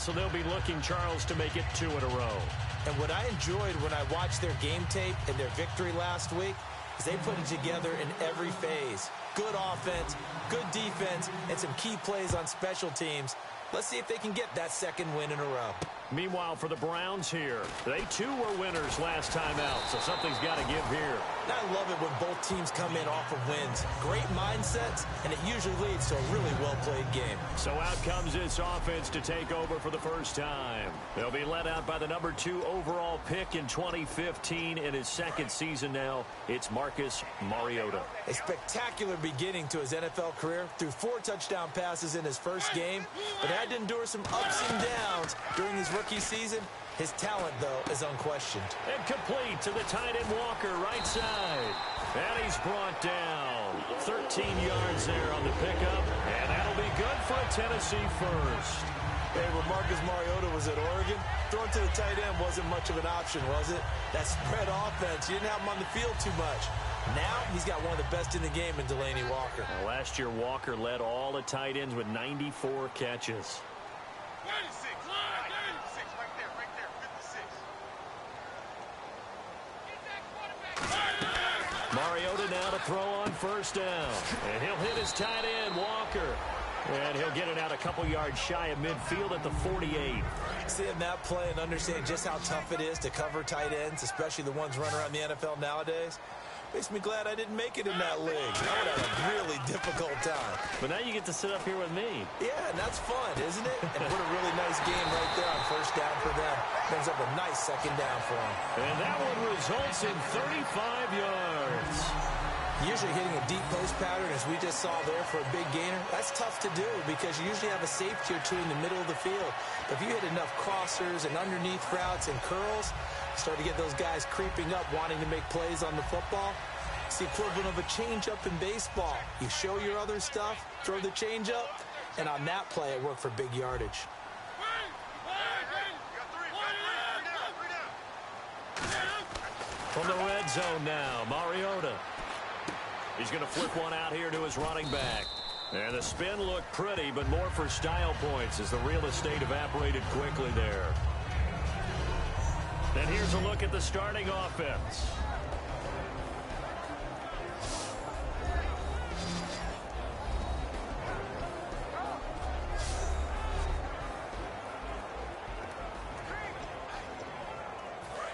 so they'll be looking, Charles, to make it 2 in a row. And what I enjoyed when I watched their game tape and their victory last week is they put it together in every phase. Good offense, good defense, and some key plays on special teams. Let's see if they can get that second win in a row. Meanwhile, for the Browns here, they too were winners last time out, so something's got to give here. I love it when both teams come in off of wins. Great mindsets, and it usually leads to a really well-played game. So out comes this offense to take over for the first time. They'll be led out by the number 2 overall pick in 2015 in his second season now. It's Marcus Mariota. A spectacular beginning to his NFL career. Threw 4 touchdown passes in his first game, but had to endure some ups and downs during his rookie season. His talent, though, is unquestioned. And complete to the tight end Walker, right side. And he's brought down. 13 yards there on the pickup, and that'll be good for a Tennessee first. Hey, when Marcus Mariota was at Oregon, throwing to the tight end wasn't much of an option, was it? That spread offense, you didn't have him on the field too much. Now he's got one of the best in the game in Delaney Walker. Now, last year, Walker led all the tight ends with 94 catches. 36, right there, 56. Mariota now to throw on first down. And he'll hit his tight end, Walker. And he'll get it out a couple yards shy of midfield at the 48. Seeing that play and understand just how tough it is to cover tight ends, especially the ones running around the NFL nowadays, makes me glad I didn't make it in that league. I would have a really difficult time. But now you get to sit up here with me. Yeah, and that's fun, isn't it? And put a really nice game right there on first down for them. Brings up a nice second down for them. And that one results in 35 yards. Usually hitting a deep post pattern, as we just saw there for a big gainer, that's tough to do because you usually have a safety or two in the middle of the field. But if you hit enough crossers and underneath routes and curls, you start to get those guys creeping up, wanting to make plays on the football. It's the equivalent of a changeup in baseball. You show your other stuff, throw the changeup, and on that play, it worked for big yardage. From the red zone now, Mariota. He's going to flip one out here to his running back. And the spin looked pretty, but more for style points as the real estate evaporated quickly there. Then here's a look at the starting offense.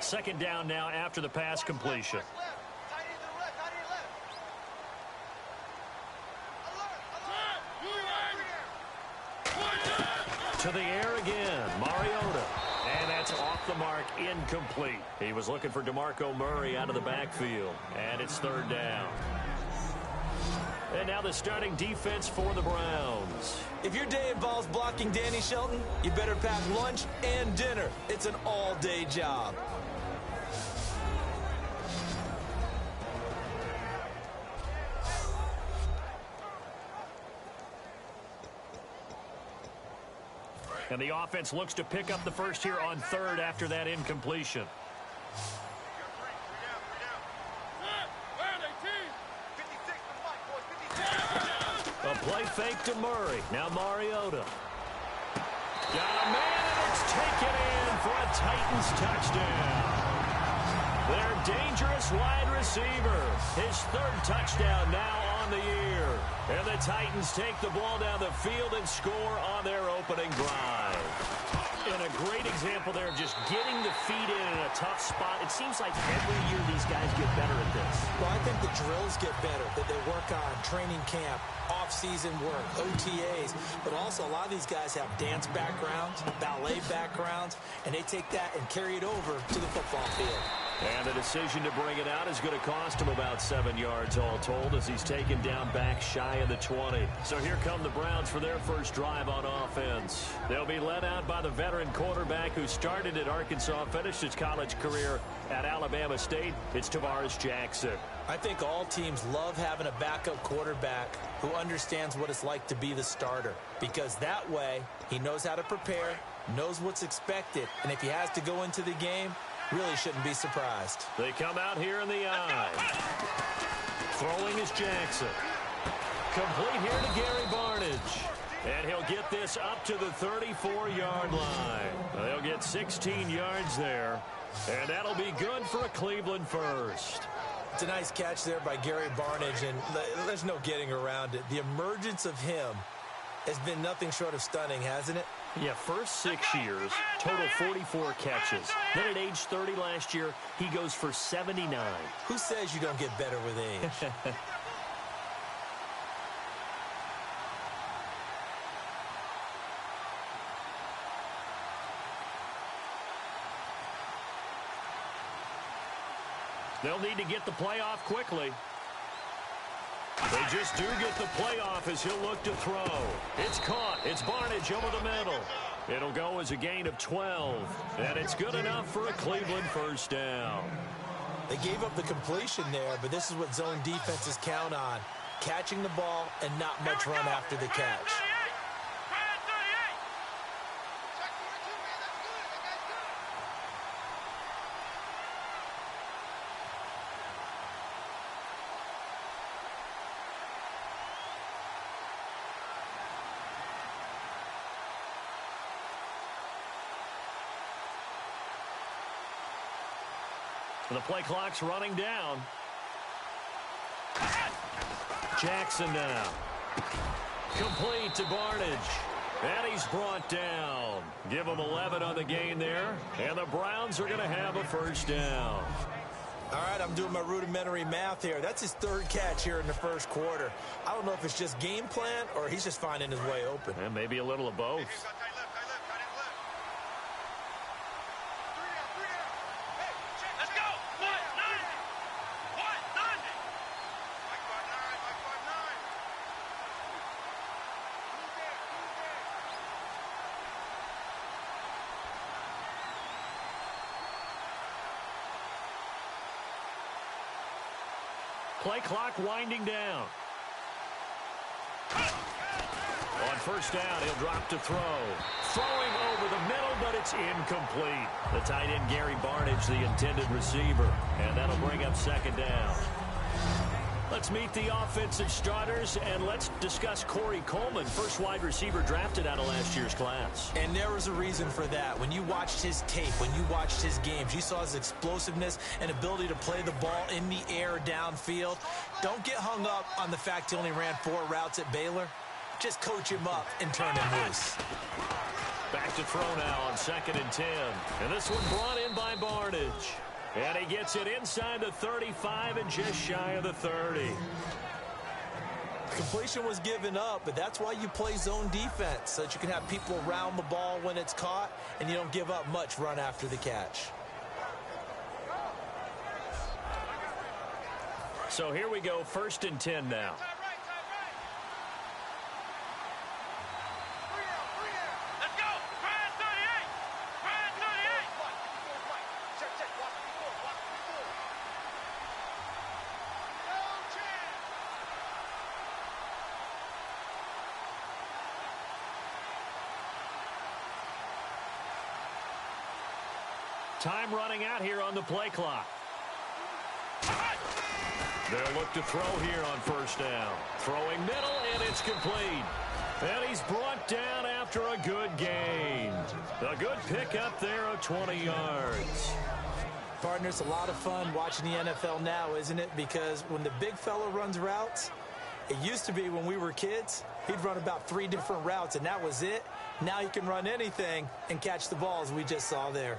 Second down now after the pass completion. To the air again, Mariota. And that's off the mark, incomplete. He was looking for DeMarco Murray out of the backfield. And it's third down. And now the starting defense for the Browns. If your day involves blocking Danny Shelton, you better pack lunch and dinner. It's an all-day job. And the offense looks to pick up the first here on third after that incompletion. A play fake to Murray. Now Mariota. Got a man, and it's taken in for a Titans touchdown. Their dangerous wide receiver. His third touchdown now on the year. And the Titans take the ball down the field and score on their opening drive. And a great example there of just getting the feet in a tough spot. It seems like every year these guys get better at this. Well, I think the drills get better, that they work on training camp, off-season work, OTAs, but also a lot of these guys have dance backgrounds, ballet backgrounds, and they take that and carry it over to the football field. And the decision to bring it out is going to cost him about 7 yards all told as he's taken down back shy of the 20. So here come the Browns for their first drive on offense. They'll be led out by the veteran quarterback who started at Arkansas, finished his college career at Alabama State. It's Tavares Jackson. I think all teams love having a backup quarterback who understands what it's like to be the starter, because that way he knows how to prepare, knows what's expected, and if he has to go into the game, really shouldn't be surprised. They come out here in the eye. Throwing is Jackson. Complete here to Gary Barnidge. And he'll get this up to the 34-yard line. They'll get 16 yards there. And that'll be good for a Cleveland first. It's a nice catch there by Gary Barnidge, and there's no getting around it. The emergence of him has been nothing short of stunning, hasn't it? Yeah, first 6 years, total 44 catches. Then at age 30 last year, he goes for 79. Who says you don't get better with age? They'll need to get the play off quickly. They just do get the play off as he'll look to throw. It's caught. It's Barnidge over the middle. It'll go as a gain of 12. And it's good enough for a Cleveland first down. They gave up the completion there, but this is what zone defenses count on. Catching the ball and not much run after the catch. The play clock's running down. Jackson now. Complete to Barnidge. And he's brought down. Give him 11 on the gain there. And the Browns are going to have a first down. All right, I'm doing my rudimentary math here. That's his third catch here in the first quarter. I don't know if it's just game plan or he's just finding his way open. And maybe a little of both. Play clock winding down. On first down, he'll drop to throw. Throwing over the middle, but it's incomplete. The tight end, Gary Barnidge, the intended receiver. And that'll bring up second down. Let's meet the offensive starters, and let's discuss Corey Coleman, first wide receiver drafted out of last year's class. And there was a reason for that. When you watched his tape, when you watched his games, you saw his explosiveness and ability to play the ball in the air downfield. Don't get hung up on the fact he only ran 4 routes at Baylor. Just coach him up and turn him loose. Back to throw now on 2nd and 10. And this one brought in by Barnidge. And he gets it inside the 35 and just shy of the 30. Completion was given up, but that's why you play zone defense, so that you can have people around the ball when it's caught, and you don't give up much run after the catch. So here we go, 1st and 10 now. Time running out here on the play clock. They'll look to throw here on first down. Throwing middle, and it's complete. And he's brought down after a good gain. A good pickup there of 20 yards. Partner, it's a lot of fun watching the NFL now, isn't it? Because when the big fella runs routes, it used to be when we were kids, he'd run about 3 different routes, and that was it. Now he can run anything and catch the ball, as we just saw there.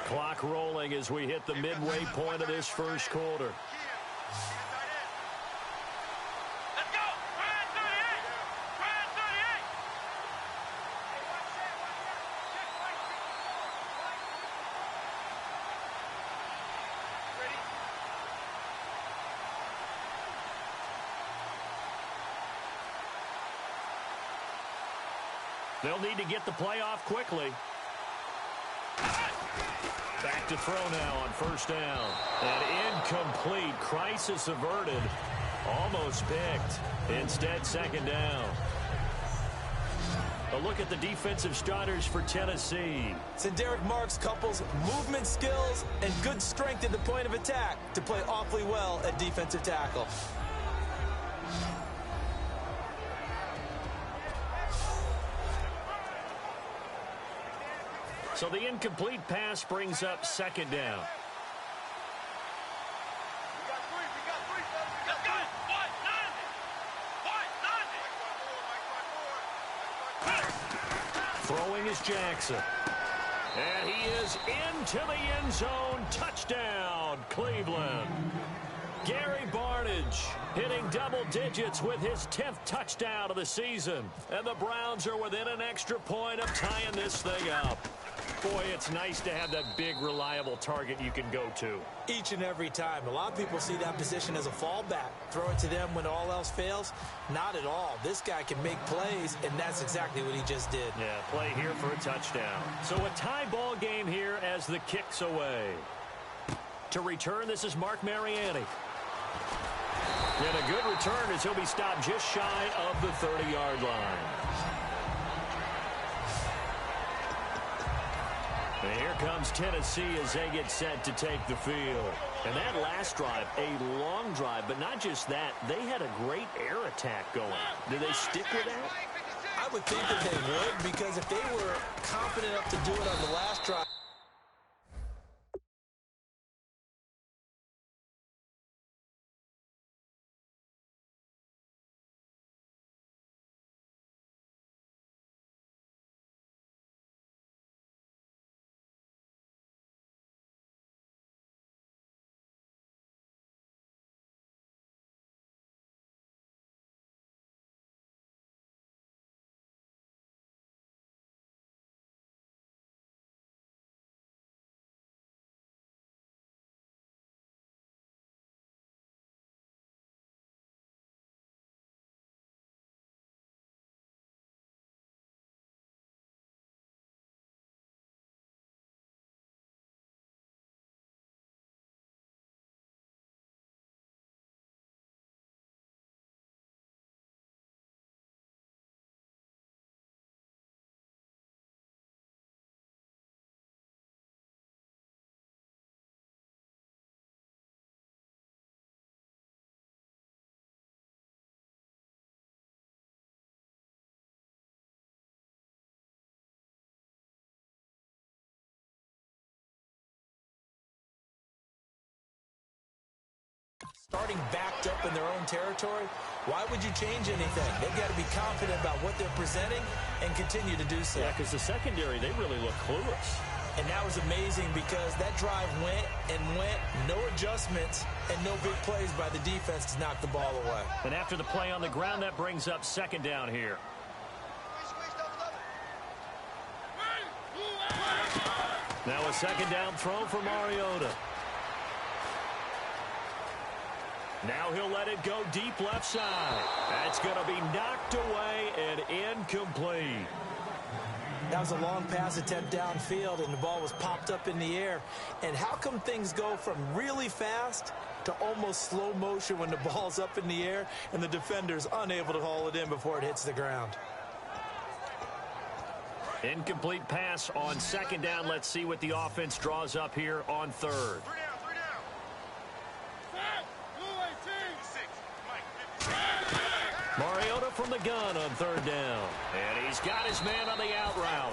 Clock rolling as we hit the midway point of this first quarter. They'll need to get the play off quickly. Back to throw now on first down. And incomplete. Crisis averted. Almost picked. Instead, second down. A look at the defensive starters for Tennessee. Derek Marks couples movement skills and good strength at the point of attack to play awfully well at defensive tackle. So the incomplete pass brings up second down. We got three, fellas. We got three. Throwing is Jackson. And he is into the end zone. Touchdown, Cleveland. Gary Barnidge hitting double digits with his 10th touchdown of the season. And the Browns are within an extra point of tying this thing up. Boy, it's nice to have that big, reliable target you can go to. Each and every time. A lot of people see that position as a fallback. Throw it to them when all else fails. Not at all. This guy can make plays, and that's exactly what he just did. Yeah, play here for a touchdown. So a tie ball game here as the kick's away. To return, this is Mark Mariani. And a good return as he'll be stopped just shy of the 30-yard line. And here comes Tennessee as they get set to take the field. And that last drive, a long drive, but not just that, they had a great air attack going. Do they stick with that? I would think that they would, because if they were confident enough to do it on the last drive, starting backed up in their own territory, why would you change anything? They've got to be confident about what they're presenting and continue to do so. Yeah, because the secondary, they really look clueless. And that was amazing because that drive went and went, no adjustments, and no big plays by the defense to knock the ball away. And after the play on the ground, that brings up second down here. Now a second down throw for Mariota. Now he'll let it go deep left side. That's going to be knocked away and incomplete. That was a long pass attempt downfield, and the ball was popped up in the air. And how come things go from really fast to almost slow motion when the ball's up in the air and the defender's unable to haul it in before it hits the ground? Incomplete pass on second down. Let's see what the offense draws up here on third. Mariota from the gun on third down. And he's got his man on the out route.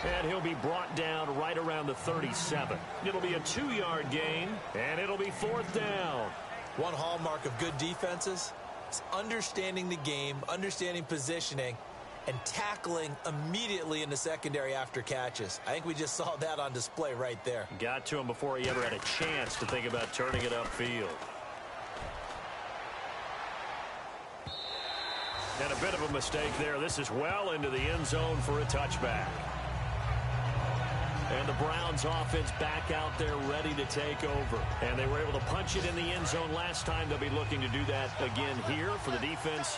And he'll be brought down right around the 37. It'll be a 2-yard gain, and it'll be fourth down. One hallmark of good defenses is understanding the game, understanding positioning, and tackling immediately in the secondary after catches. I think we just saw that on display right there. Got to him before he ever had a chance to think about turning it upfield. And a bit of a mistake there. This is well into the end zone for a touchback. And the Browns offense back out there ready to take over. And they were able to punch it in the end zone last time. They'll be looking to do that again here for the defense.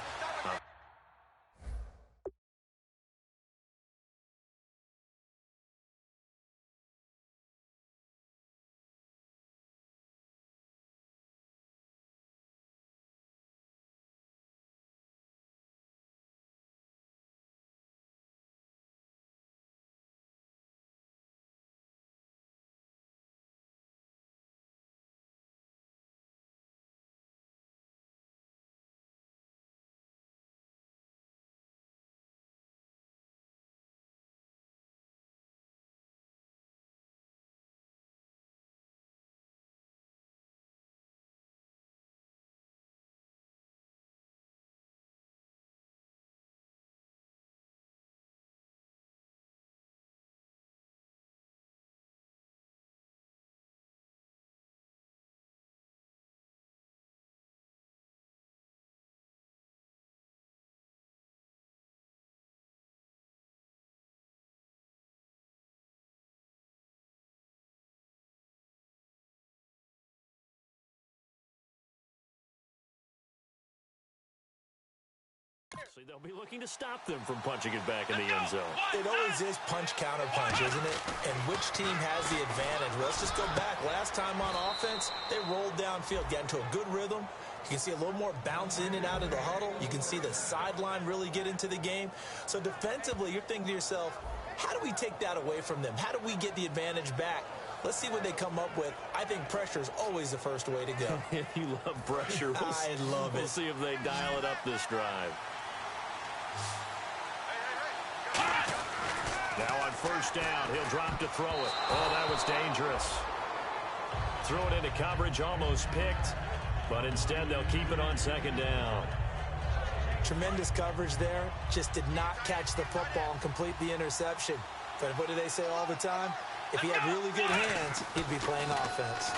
Obviously, they'll be looking to stop them from punching it back in the end zone. It always is punch-counter-punch, isn't it? And which team has the advantage? Well, let's just go back. Last time on offense, they rolled downfield, got into a good rhythm. You can see a little more bounce in and out of the huddle. You can see the sideline really get into the game. So defensively, you're thinking to yourself, how do we take that away from them? How do we get the advantage back? Let's see what they come up with. I think pressure is always the first way to go. You love pressure. I love it. We'll see if they dial it up this drive. Now on first down, he'll drop to throw it. Oh, that was dangerous. Throw it into coverage, almost picked. But instead, they'll keep it on second down. Tremendous coverage there. Just did not catch the football and complete the interception. But what do they say all the time? If he had really good hands, he'd be playing offense.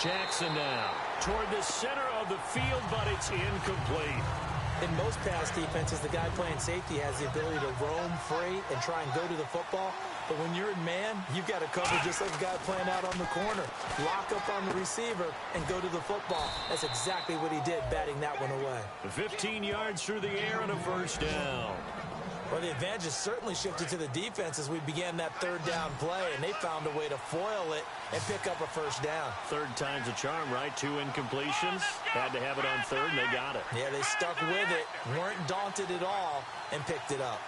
Jackson now toward the center of the field, but it's incomplete. In most pass defenses, the guy playing safety has the ability to roam free and try and go to the football. But when you're in man, you've got to cover just like the guy playing out on the corner. Lock up on the receiver and go to the football. That's exactly what he did, batting that one away. 15 yards through the air and a first down. Well, the advantage has certainly shifted to the defense as we began that third down play, and they found a way to foil it and pick up a first down. Third time's a charm, right? 2 incompletions. Had to have it on third, and they got it. Yeah, they stuck with it, weren't daunted at all, and picked it up.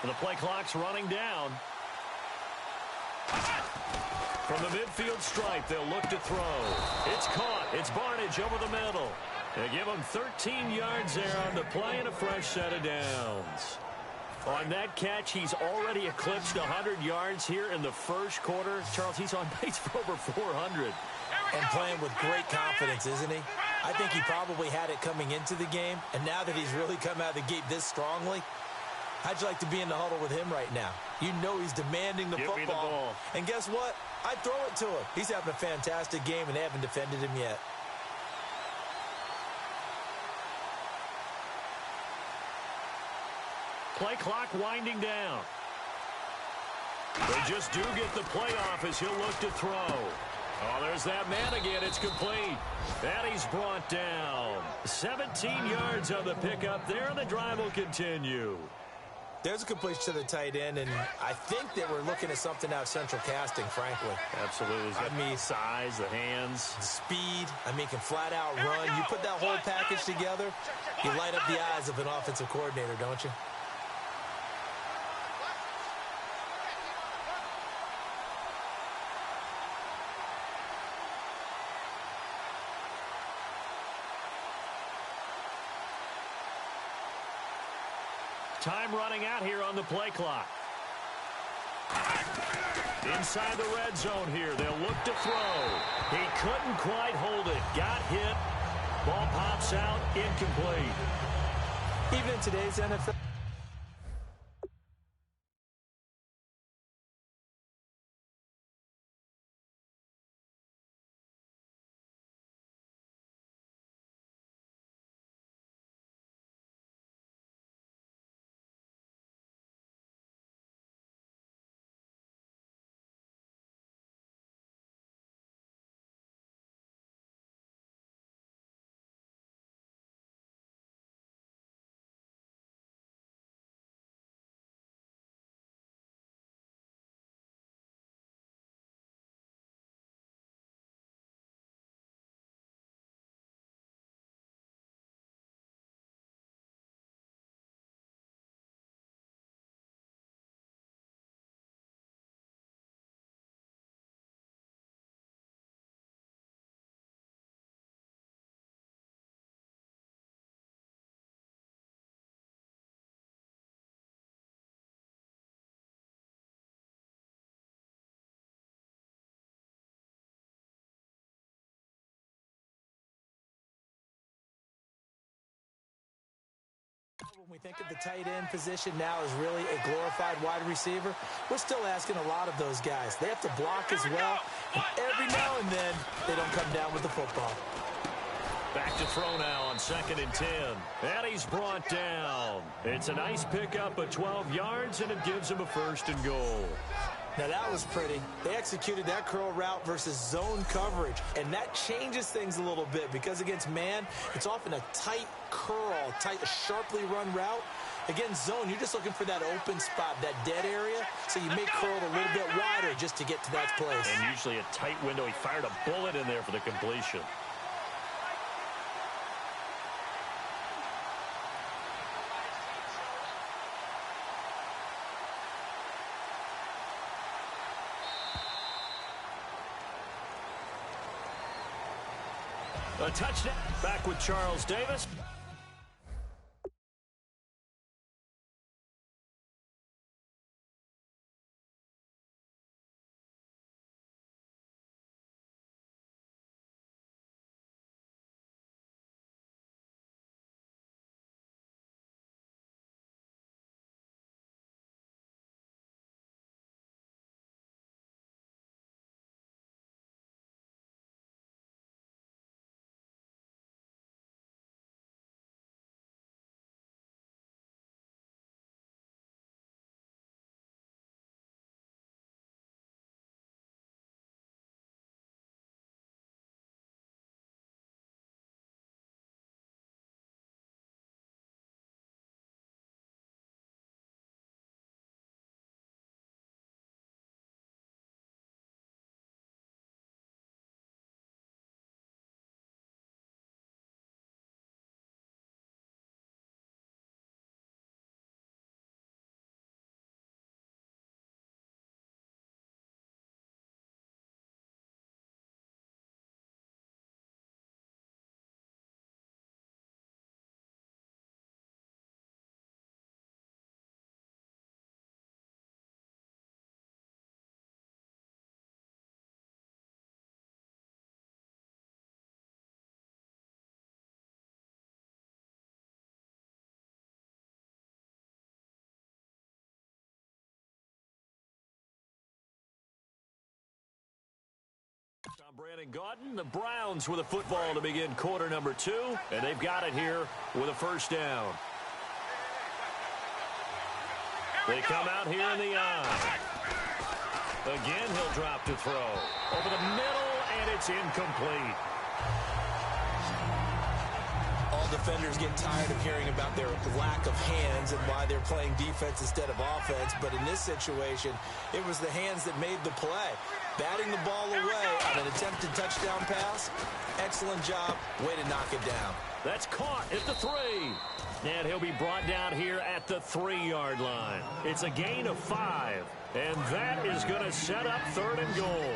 The play clock's running down. From the midfield stripe, they'll look to throw. It's caught. It's Barnage over the middle. They give him 13 yards there on the play and a fresh set of downs. On that catch, he's already eclipsed 100 yards here in the first quarter. Charles, he's on pace for over 400. And playing with great confidence, isn't he? I think he probably had it coming into the game, and now that he's really come out of the gate this strongly, how'd you like to be in the huddle with him right now? You know he's demanding the Give me the football. ball. And guess what? I'd throw it to him. He's having a fantastic game, and they haven't defended him yet. Play clock winding down. They just do get the play off as he'll look to throw. Oh, there's that man again. It's complete. And he's brought down. 17 yards on the pickup there, and the drive will continue. There's a completion to the tight end, and I think that we're looking at something out of central casting, frankly. Absolutely. I mean, size, the hands. the speed. I mean, can flat out run. You put that whole package together, you light up the eyes of an offensive coordinator, don't you? Time running out here on the play clock. Inside the red zone here. They'll look to throw. He couldn't quite hold it. Got hit. Ball pops out. Incomplete. Even in today's NFL, when we think of the tight end position now as really a glorified wide receiver, we're still asking a lot of those guys. They have to block as well, and every now and then they don't come down with the football. Back to throw now on 2nd and 10. And he's brought down. It's a nice pickup of 12 yards, and it gives him a 1st and goal. Now that was pretty. They executed that curl route versus zone coverage, and that changes things a little bit because against man, it's often a tight curl, sharply run route. Against zone, you're just looking for that open spot, that dead area, so you may curl it a little bit wider just to get to that place. And usually a tight window. He fired a bullet in there for the completion. A touchdown. Back with Charles Davis. I'm Brandon Gaudin. The Browns with a football to begin quarter number 2, and they've got it here with a 1st down. They come out here in the eye. Again, he'll drop to throw. Over the middle, and it's incomplete. All defenders get tired of hearing about their lack of hands and why they're playing defense instead of offense. But in this situation, it was the hands that made the play. Batting the ball away on an attempted touchdown pass. Excellent job. Way to knock it down. That's caught at the 3. And he'll be brought down here at the 3-yard line. It's a gain of 5. And that is going to set up 3rd and goal.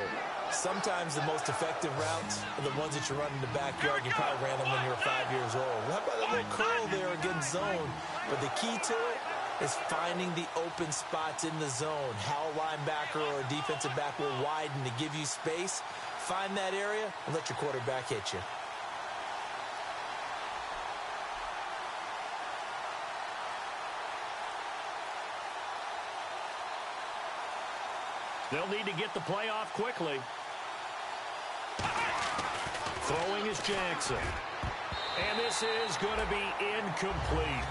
Sometimes the most effective routes are the ones that you run in the backyard. You probably ran them when you were 5 years old. How about that little curl there against zone? But the key to it is finding the open spots in the zone. How a linebacker or a defensive back will widen to give you space. Find that area and let your quarterback hit you. They'll need to get the play off quickly. Throwing is Jackson. And this is going to be incomplete.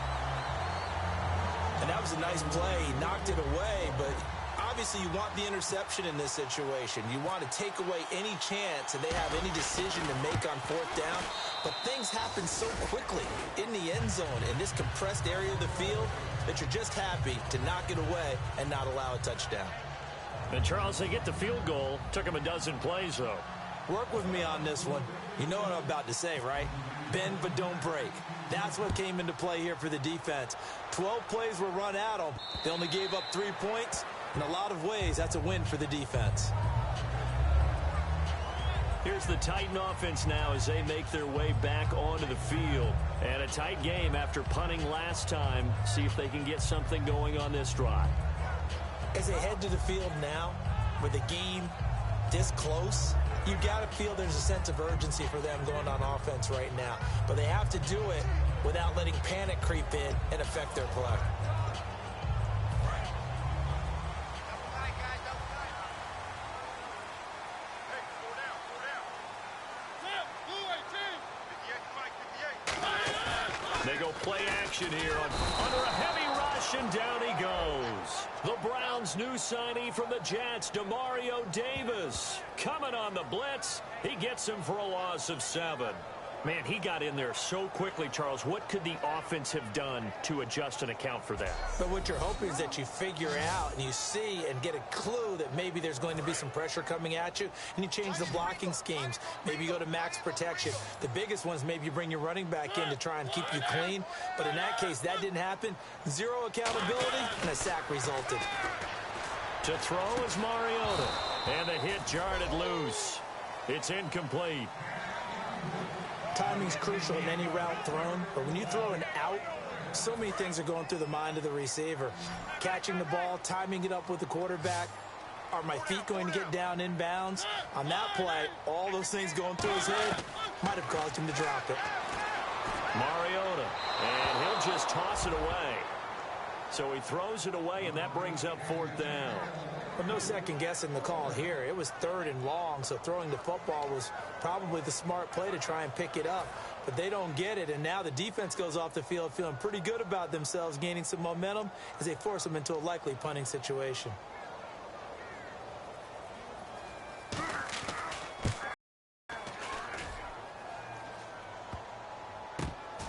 And that was a nice play. He knocked it away, but obviously you want the interception in this situation. You want to take away any chance that they have any decision to make on 4th down. But things happen so quickly in the end zone in this compressed area of the field that you're just happy to knock it away and not allow a touchdown. And, Charles, they get the field goal. Took them a dozen plays, though. Work with me on this one. You know what I'm about to say, right? Bend but don't break. That's what came into play here for the defense. 12 plays were run at them. They only gave up 3 points. In a lot of ways, that's a win for the defense. Here's the Titan offense now as they make their way back onto the field. And a tight game after punting last time. See if they can get something going on this drive. As they head to the field now, with the game this close, you got to feel there's a sense of urgency for them going on offense right now. But they have to do it without letting panic creep in and affect their play. Play action here under a heavy rush, and down he goes. The Browns' new signee from the Jets, Demario Davis. Coming on the blitz, he gets him for a loss of 7. Man, he got in there so quickly, Charles. What could the offense have done to adjust and account for that? But what you're hoping is that you figure out and you see and get a clue that maybe there's going to be some pressure coming at you, and you change the blocking schemes. Maybe you go to max protection. The biggest one is maybe you bring your running back in to try and keep you clean. But in that case, that didn't happen. Zero accountability, and a sack resulted. To throw is Mariota, and the hit jarred it loose. It's incomplete. Timing's crucial in any route thrown, but when you throw an out, so many things are going through the mind of the receiver. Catching the ball, timing it up with the quarterback. Are my feet going to get down in bounds? On that play, all those things going through his head might have caused him to drop it. Mariota, and he'll just toss it away. So he throws it away, and that brings up 4th down. Well, no second guessing the call here. It was 3rd and long, so throwing the football was probably the smart play to try and pick it up. But they don't get it, and now the defense goes off the field feeling pretty good about themselves, gaining some momentum as they force them into a likely punting situation.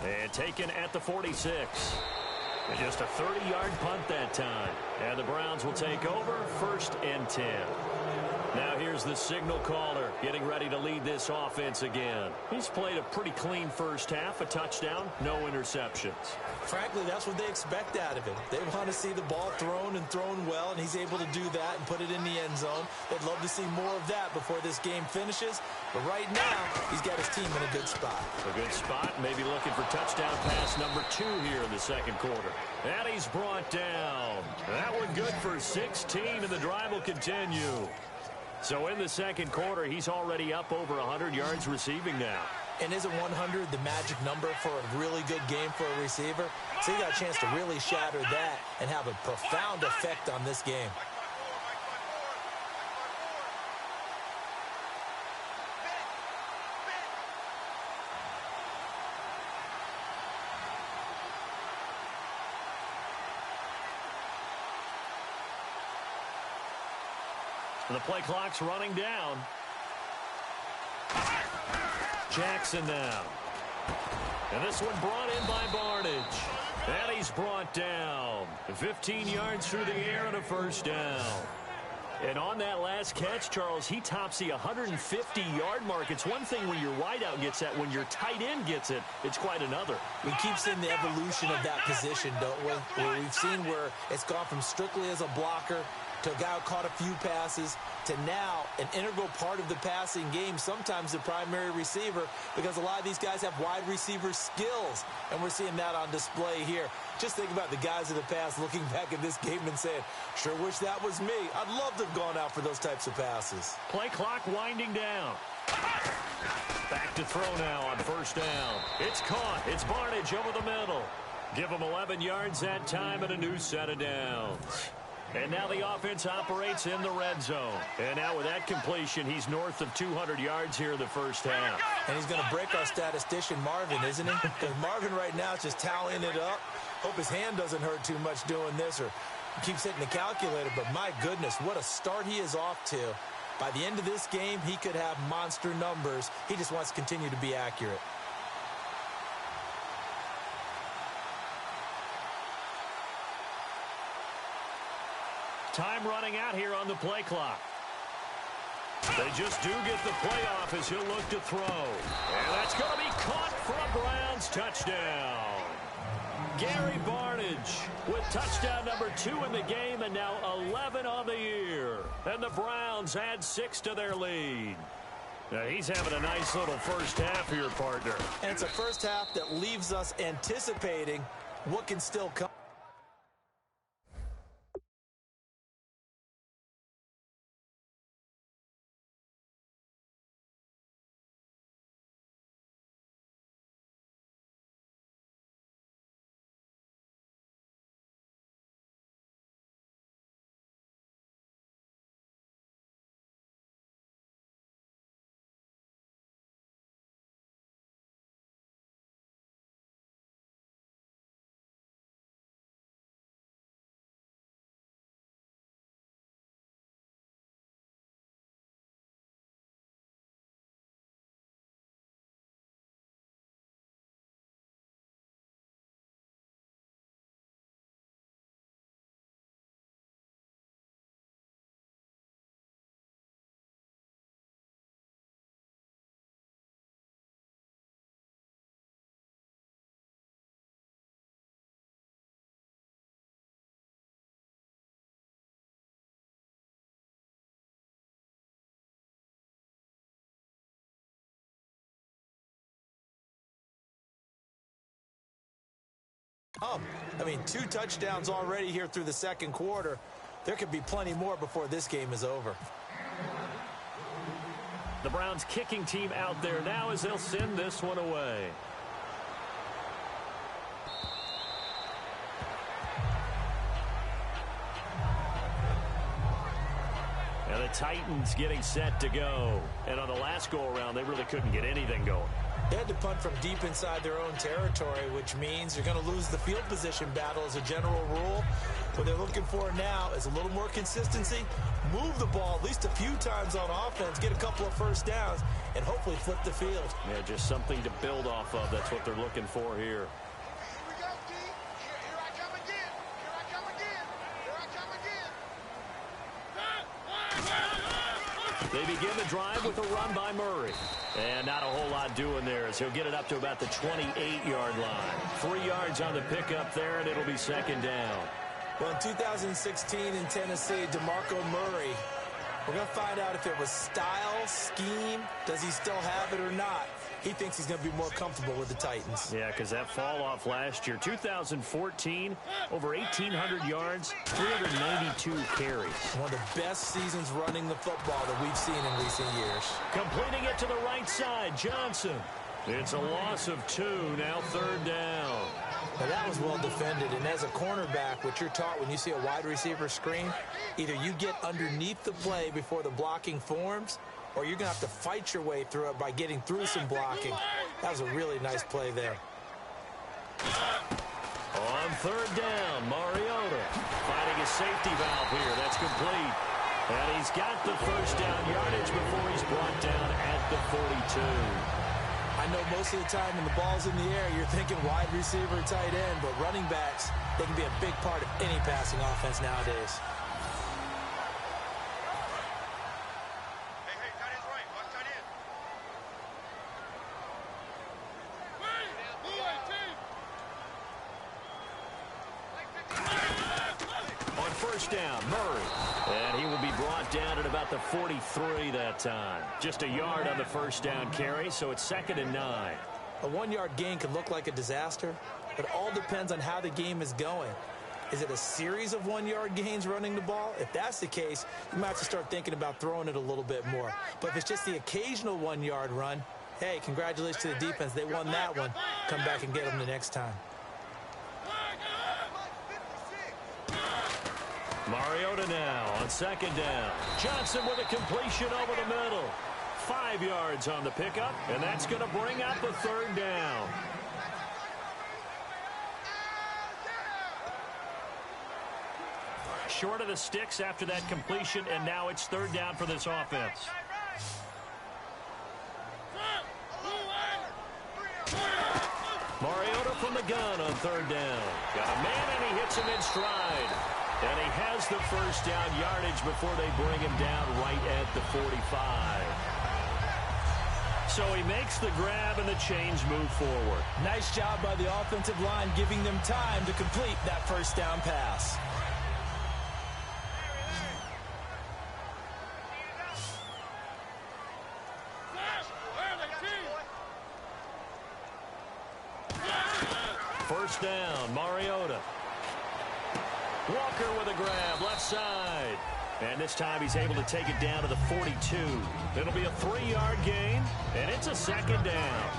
And taken at the 46. And just a 30-yard punt that time. And the Browns will take over 1st and 10. Now here's the signal caller getting ready to lead this offense again. He's played a pretty clean first half, a touchdown, no interceptions. Frankly, that's what they expect out of him. They want to see the ball thrown and thrown well, and he's able to do that and put it in the end zone. They'd love to see more of that before this game finishes. But right now, he's got his team in a good spot. A good spot, maybe looking for touchdown pass number 2 here in the second quarter. And he's brought down. That one good for 16, and the drive will continue. So in the second quarter, he's already up over 100 yards receiving now. And isn't 100 the magic number for a really good game for a receiver? So he got a chance to really shatter that and have a profound effect on this game. The play clock's running down. Jackson now. And this one brought in by Barnage. And he's brought down. 15 yards through the air and a 1st down. And on that last catch, Charles, he tops the 150-yard mark. It's one thing when your wideout gets that. When your tight end gets it, it's quite another. We keep seeing the evolution of that position, don't we? Where we've seen where it's gone from strictly as a blocker to a guy who caught a few passes to now an integral part of the passing game, sometimes the primary receiver, because a lot of these guys have wide receiver skills, and we're seeing that on display here. Just think about the guys of the past looking back at this game and saying, sure wish that was me. I'd love to have gone out for those types of passes. Play clock winding down. Back to throw now on 1st down. It's caught. It's Barnage over the middle. Give him 11 yards that time and a new set of downs. And now the offense operates in the red zone. And now with that completion, he's north of 200 yards here in the first half. And he's going to break our statistician, Marvin, isn't he? Because Marvin right now is just tallying it up. Hope his hand doesn't hurt too much doing this, or he keeps hitting the calculator. But my goodness, what a start he is off to. By the end of this game, he could have monster numbers. He just wants to continue to be accurate. Time running out here on the play clock. They just do get the playoff as he'll look to throw. And that's going to be caught for a Browns touchdown. Gary Barnage with touchdown number 2 in the game, and now 11 on the year. And the Browns add 6 to their lead. Now he's having a nice little first half here, partner. And it's a first half that leaves us anticipating what can still come. I mean, 2 touchdowns already here through the second quarter. There could be plenty more before this game is over. The Browns kicking team out there now as they'll send this one away. And the Titans getting set to go. And on the last go-around, they really couldn't get anything going. They had to punt from deep inside their own territory, which means you're going to lose the field position battle as a general rule. What they're looking for now is a little more consistency, move the ball at least a few times on offense, get a couple of first downs, and hopefully flip the field. Yeah, just something to build off of. That's what they're looking for here. Here we go, D. Here I come again. Here I come again. Here I come again. They begin the drive with a run by Murray. And not a whole lot doing there as he'll get it up to about the 28-yard line. 3 yards on the pickup there, and it'll be second down. Well, in 2016 in Tennessee, DeMarco Murray, we're going to find out if it was style, scheme, does he still have it or not. He thinks he's going to be more comfortable with the Titans. Yeah, because that fall off last year, 2014, over 1,800 yards, 392 carries. One of the best seasons running the football that we've seen in recent years. Completing it to the right side, Johnson. It's a loss of 2, now third down. Now that was well defended, and as a cornerback, what you're taught when you see a wide receiver screen, either you get underneath the play before the blocking forms, or you're going to have to fight your way through it by getting through some blocking. That was a really nice play there. On third down, Mariota finding his safety valve here. That's complete. And he's got the first down yardage before he's brought down at the 42. I know most of the time when the ball's in the air, you're thinking wide receiver, tight end, but running backs, they can be a big part of any passing offense nowadays. Hey, tight end's right. Watch tight end. On first down, Murray. And he will be brought down at about the 43 that time. Just a yard on the first down carry, so it's 2nd and 9. A 1-yard gain can look like a disaster, but it all depends on how the game is going. Is it a series of 1-yard gains running the ball? If that's the case, you might have to start thinking about throwing it a little bit more. But if it's just the occasional 1-yard run, hey, congratulations to the defense. They won that one. Come back and get them the next time. Mariota now on 2nd down. Johnson with a completion over the middle. 5 yards on the pickup, and that's going to bring up the third down. Short of the sticks after that completion, and now it's third down for this offense. Mariota from the gun on third down. Got a man, and he hits him in stride. And he has the first down yardage before they bring him down right at the 45. So he makes the grab and the chains move forward. Nice job by the offensive line giving them time to complete that first down pass. First down, Mariota. Walker with a grab, left side. And this time he's able to take it down to the 42. It'll be a 3-yard gain, and it's a 2nd down.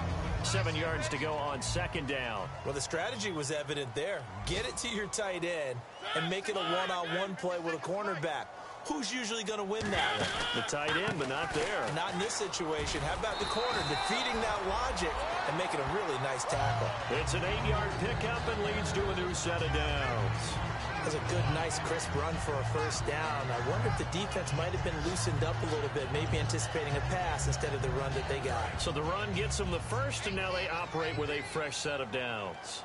7 yards to go on 2nd down. Well, the strategy was evident there. Get it to your tight end and make it a one-on-one play with a cornerback. Who's usually going to win that one? The tight end, but not there. Not in this situation. How about the corner defeating that logic and making a really nice tackle? It's an 8-yard pickup and leads to a new set of downs. That was a good, nice, crisp run for a first down. I wonder if the defense might have been loosened up a little bit, maybe anticipating a pass instead of the run that they got. So the run gets them the first, and now they operate with a fresh set of downs.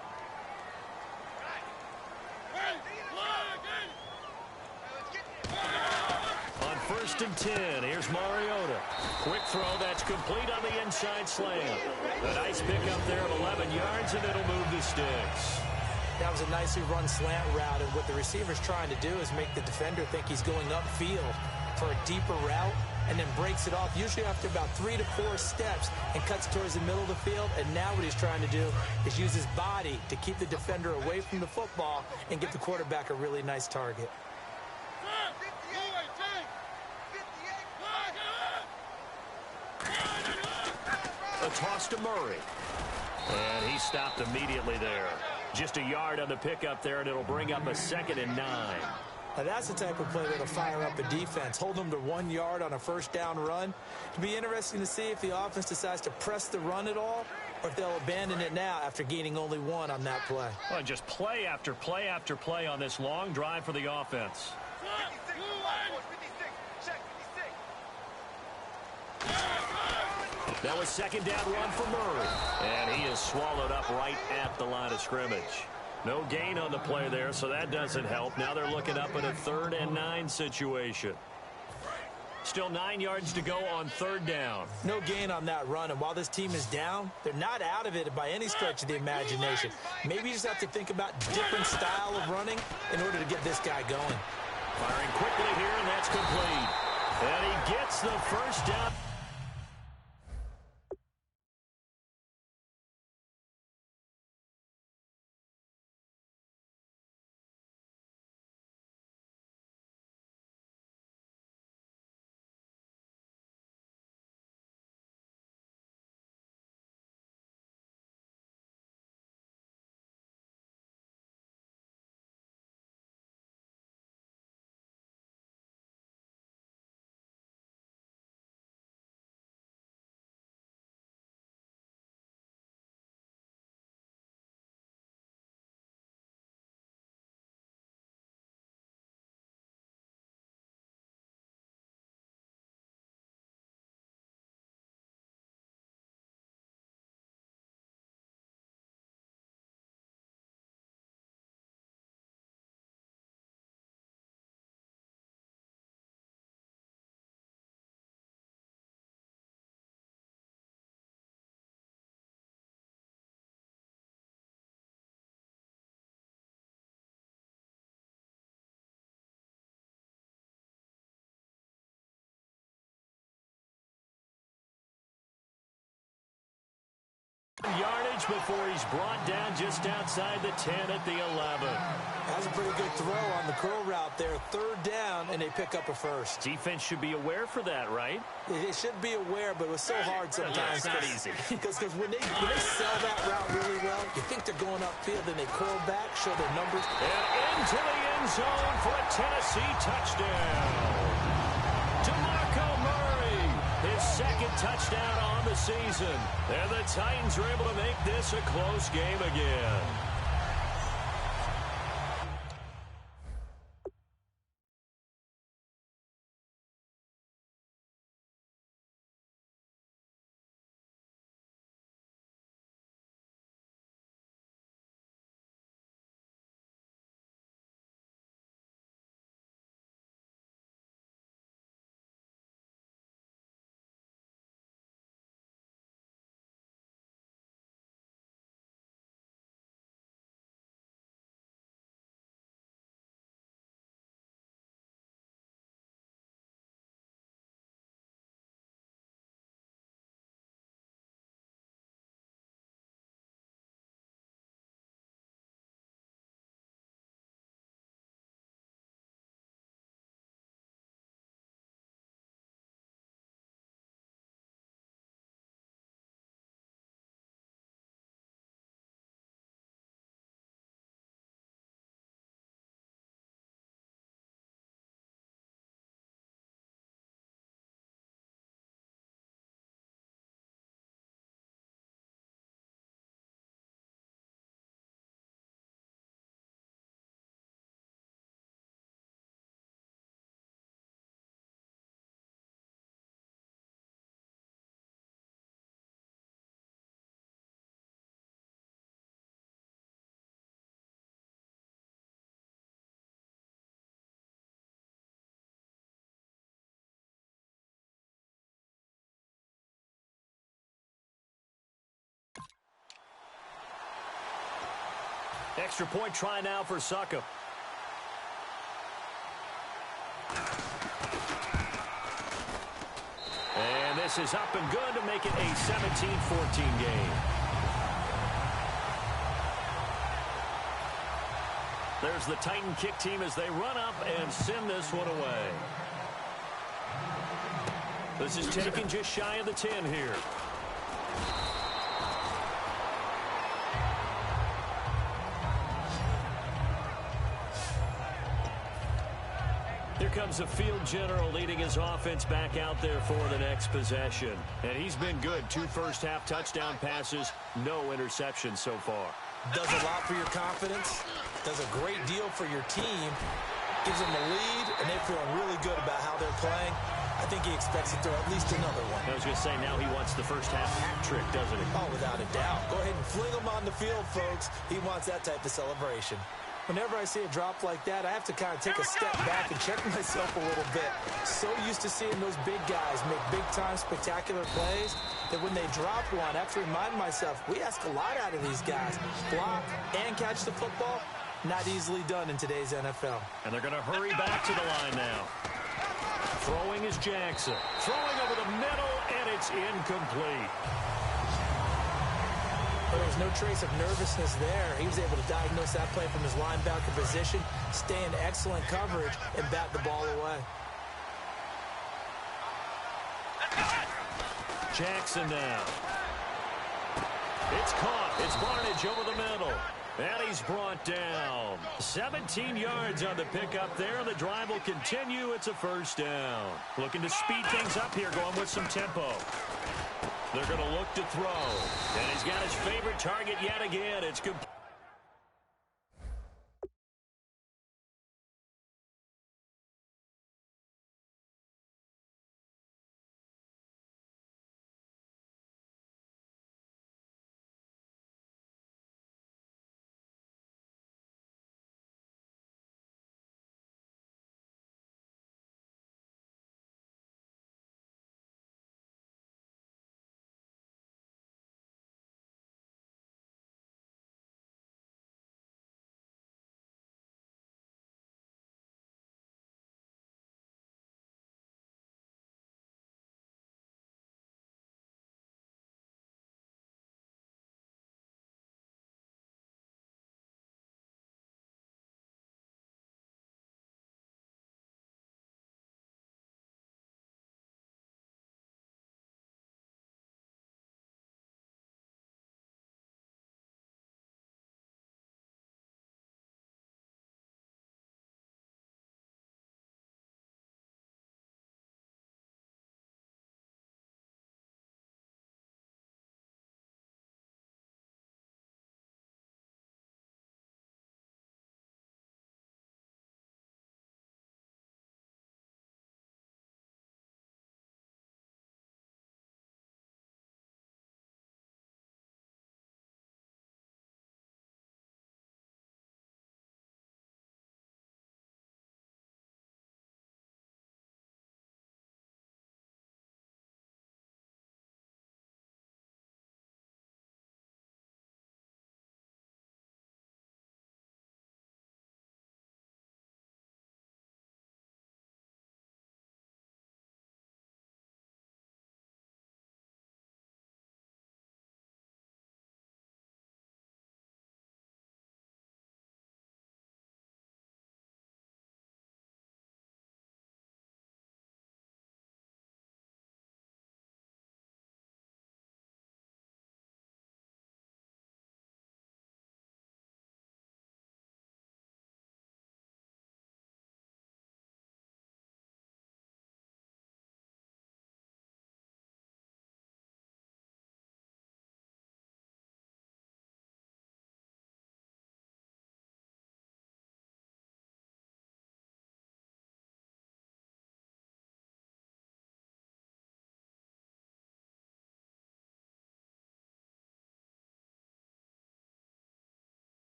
On 1st and 10, here's Mariota. Quick throw, that's complete on the inside slant. A nice pickup there of 11 yards, and it'll move the sticks. That was a nicely run slant route, and what the receiver's trying to do is make the defender think he's going upfield for a deeper route. and then breaks it off, usually after about 3 to 4 steps, and cuts towards the middle of the field. And now what he's trying to do is use his body to keep the defender away from the football and get the quarterback a really nice target. A toss to Murray. And he stopped immediately there. Just a yard on the pickup there, and it'll bring up a 2nd and 9. Now that's the type of play that'll fire up a defense. Hold them to 1 yard on a first down run. It'll be interesting to see if the offense decides to press the run at all, or if they'll abandon it now after gaining only 1 on that play. Well, just play after play after play on this long drive for the offense. That was 2nd down run for Murray. And he is swallowed up right at the line of scrimmage. No gain on the play there, so that doesn't help. Now they're looking up at a 3rd and 9 situation. Still 9 yards to go on 3rd down. No gain on that run, and while this team is down, they're not out of it by any stretch of the imagination. Maybe you just have to think about different style of running in order to get this guy going. Firing quickly here, and that's complete. And he gets the first down. Yardage before he's brought down just outside the 10 at the 11. That's a pretty good throw on the curl route there. 3rd down, and they pick up a first. Defense should be aware for that, right? They should be aware, but it was so hard sometimes. It's not easy. Because when they sell that route really well, you think they're going upfield, then they curl back, show their numbers. And into the end zone for a Tennessee touchdown. DeMarco Murray, his 2nd touchdown on the season. And the Titans are able to make this a close game again. Extra point try now for Succop. this is up and good to make it a 17-14 game. There's the Titan kick team as they run up and send this one away. This is taken just shy of the 10 here. Here comes the field general leading his offense back out there for the next possession. And he's been good. 2 first-half touchdown passes, no interceptions so far. Does a lot for your confidence, does a great deal for your team, gives them a lead, and they're feeling really good about how they're playing. I think he expects to throw at least another one. I was going to say, now he wants the first-half hat trick, doesn't he? Oh, without a doubt. Go ahead and fling him on the field, folks. He wants that type of celebration. Whenever I see a drop like that, I have to kind of take a step back and check myself a little bit. So used to seeing those big guys make big-time spectacular plays that when they drop one, I have to remind myself, we ask a lot out of these guys. Block and catch the football, not easily done in today's NFL. And they're going to hurry back to the line now. Throwing is Jackson. Throwing over the middle, and it's incomplete. But there was no trace of nervousness there. He was able to diagnose that play from his linebacker position, stay in excellent coverage, and bat the ball away. Jackson now. It's caught. It's Barnage over the middle. And he's brought down. 17 yards on the pickup there. The drive will continue. It's a first down. Looking to speed things up here, going with some tempo. They're going to look to throw. And he's got his favorite target yet again. It's complete.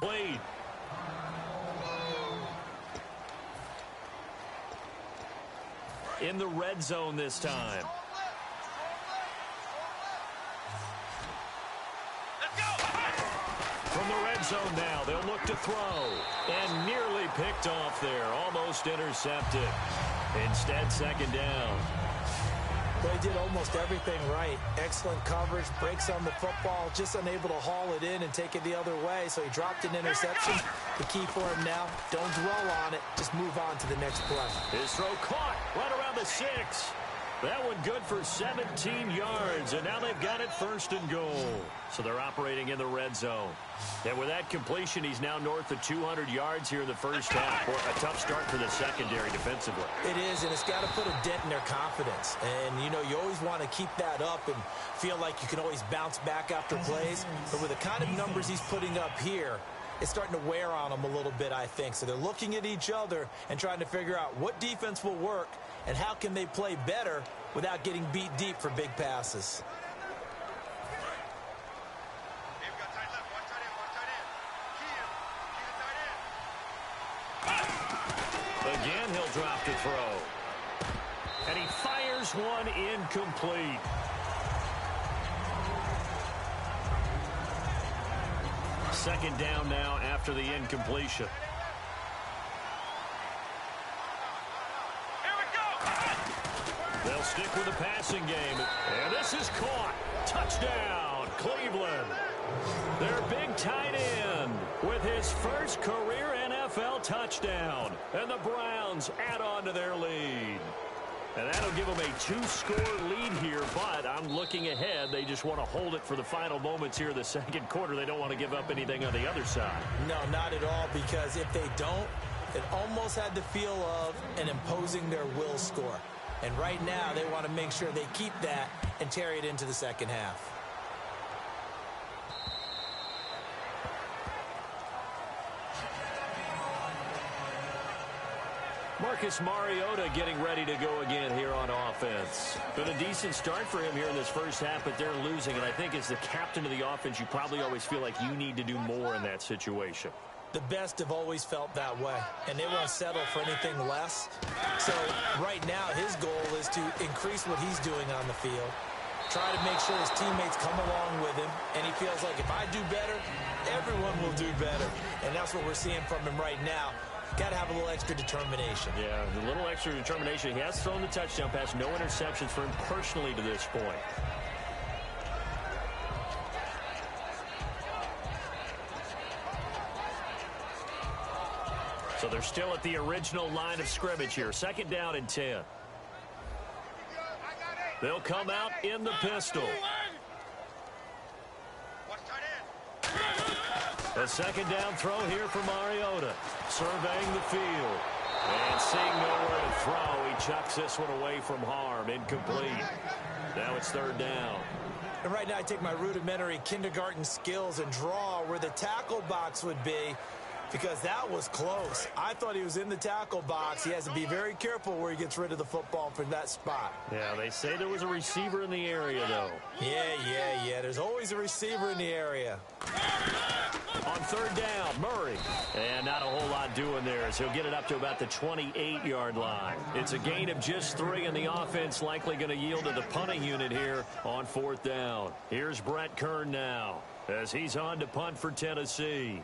incomplete. In the red zone this time. From the red zone now, they'll look to throw. And nearly picked off there. Almost intercepted. Instead, second down. Well, he did almost everything right. Excellent coverage, breaks on the football, just unable to haul it in and take it the other way. So he dropped an interception. The key for him now, don't dwell on it. Just move on to the next play. His throw caught right around the 6. That one good for 17 yards, and now they've got it first and goal. So they're operating in the red zone. And with that completion, he's now north of 200 yards here in the first half. Boy, a tough start for the secondary defensively. It is, and it's got to put a dent in their confidence. And, you know, you always want to keep that up and feel like you can always bounce back after plays. But with the kind of numbers he's putting up here, it's starting to wear on them a little bit, I think. So they're looking at each other and trying to figure out what defense will work and how can they play better without getting beat deep for big passes. Again, he'll drop to throw. And he fires one incomplete. Second down now after the incompletion. They'll stick with the passing game. And this is caught. Touchdown, Cleveland. Their big tight end with his first career NFL touchdown. And the Browns add on to their lead. And that'll give them a 2-score lead here, but I'm looking ahead. They just want to hold it for the final moments here in the second quarter. They don't want to give up anything on the other side. No, not at all, because if they don't, it almost had the feel of an imposing their will score. And right now, they want to make sure they keep that and carry it into the second half. Marcus Mariota getting ready to go again here on offense. Been a decent start for him here in this first half, but they're losing. And I think as the captain of the offense, you probably always feel like you need to do more in that situation. The best have always felt that way, and they won't settle for anything less. So right now, his goal is to increase what he's doing on the field, try to make sure his teammates come along with him, and he feels like if I do better, everyone will do better. And that's what we're seeing from him right now. Got to have a little extra determination. Yeah, a little extra determination. He has thrown the touchdown pass. No interceptions for him personally to this point. So they're still at the original line of scrimmage here. Second down and 10. They'll come out in the pistol. A second down throw here for Mariota. Surveying the field. And seeing nowhere to throw, he chucks this one away from harm. Incomplete. Now it's third down. And right now I take my rudimentary kindergarten skills and draw where the tackle box would be, because that was close. I thought he was in the tackle box. He has to be very careful where he gets rid of the football from that spot. Yeah, they say there was a receiver in the area, though. Yeah. There's always a receiver in the area. On third down, Murray. And not a whole lot doing there as he'll get it up to about the 28-yard line. It's a gain of just 3, and the offense likely going to yield to the punting unit here on fourth down. Here's Brett Kern now as he's on to punt for Tennessee.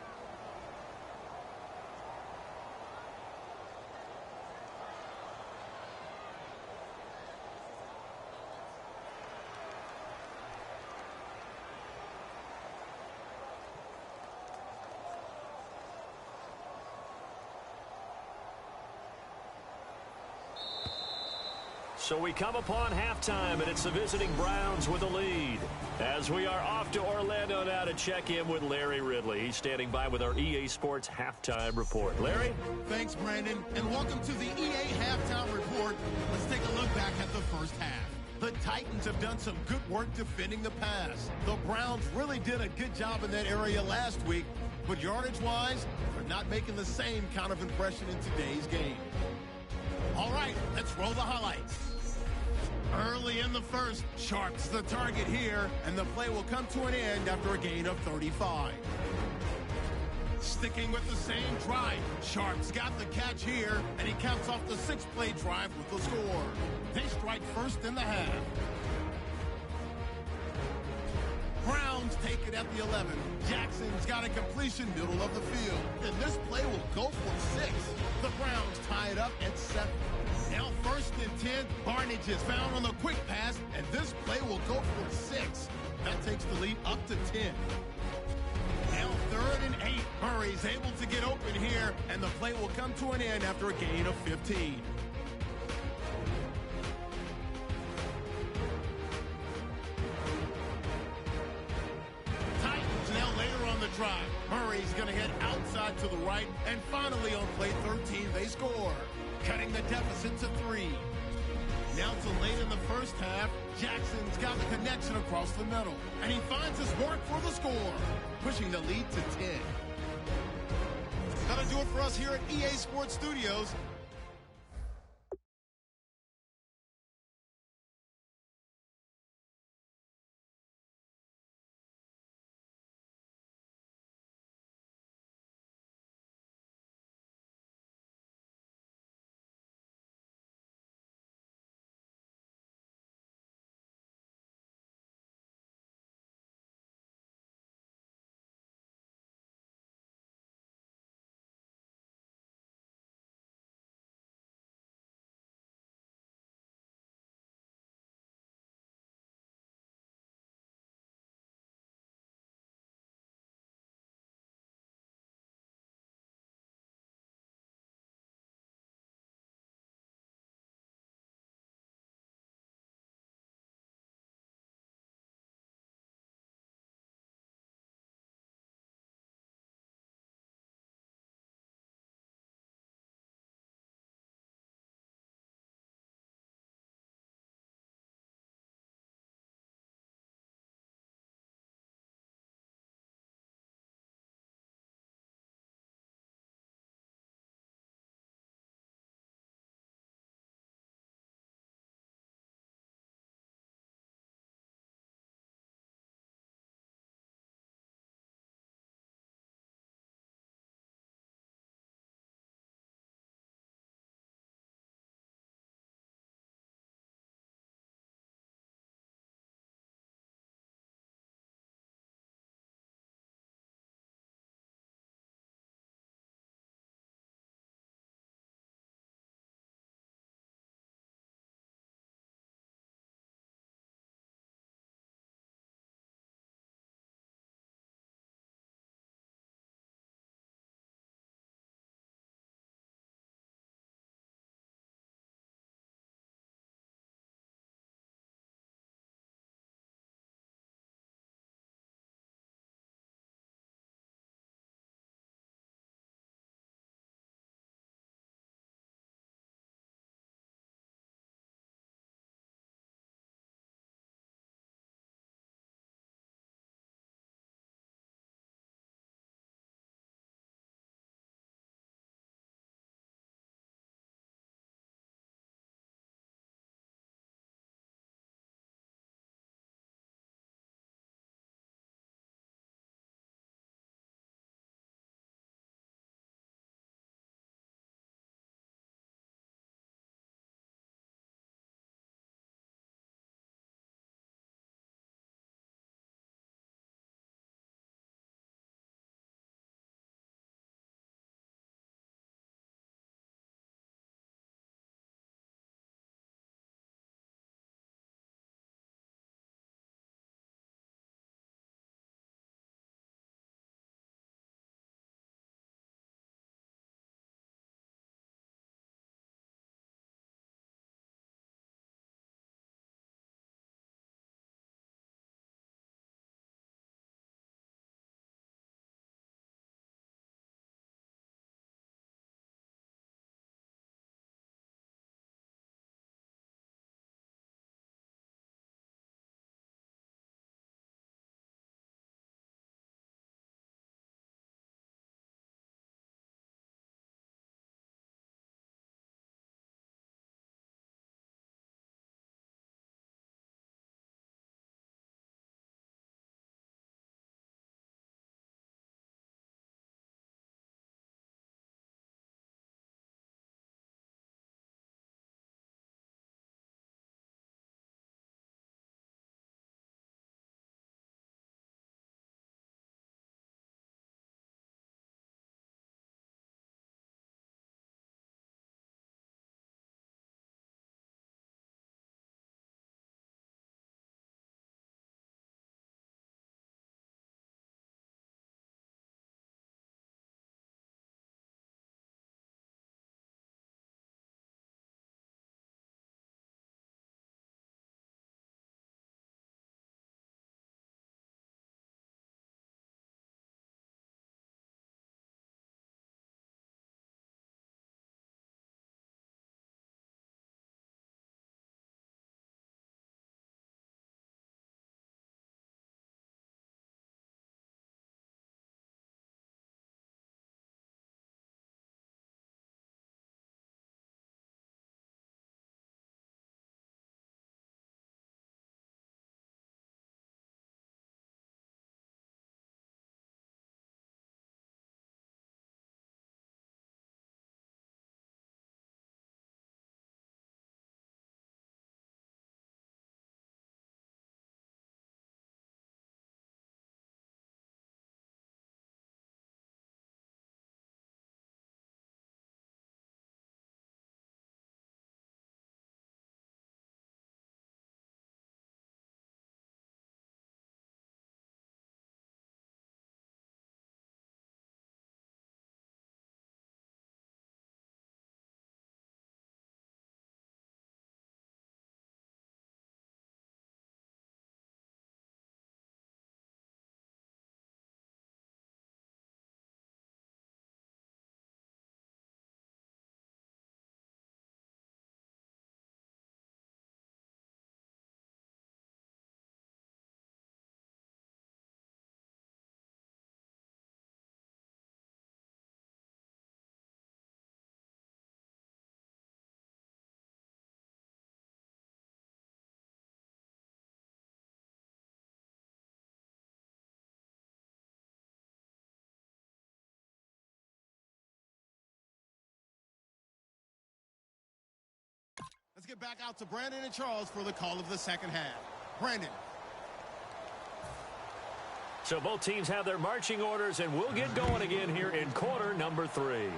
So we come upon halftime, and it's the visiting Browns with the lead. As we are off to Orlando now to check in with Larry Ridley. He's standing by with our EA Sports Halftime Report. Larry? Thanks, Brandon, and welcome to the EA Halftime Report. Let's take a look back at the first half. The Titans have done some good work defending the pass. The Browns really did a good job in that area last week, but yardage-wise, they're not making the same kind of impression in today's game. All right, let's roll the highlights. Early in the first, Sharp's the target here, and the play will come to an end after a gain of 35. Sticking with the same drive, Sharp's got the catch here, and he caps off the 6-play drive with the score. They strike first in the half. Browns take it at the 11. Jackson's got a completion middle of the field, and this play will go for 6. The Browns tie it up at 7. Now first and 10, Barnage is found on the quick pass, and this play will go for 6. That takes the lead up to 10. Now 3rd and 8. Murray's able to get open here, and the play will come to an end after a gain of 15. Titans now later on the drive. Murray's going to head outside to the right, and finally on play 13, they score, cutting the deficit to 3. Now to late in the first half, Jackson's got the connection across the middle, and he finds his mark for the score, pushing the lead to 10. That'll do it for us here at EA Sports Studios. get back out to Brandon and Charles for the call of the second half. Brandon. So both teams have their marching orders, and we'll get going again here in quarter number 3.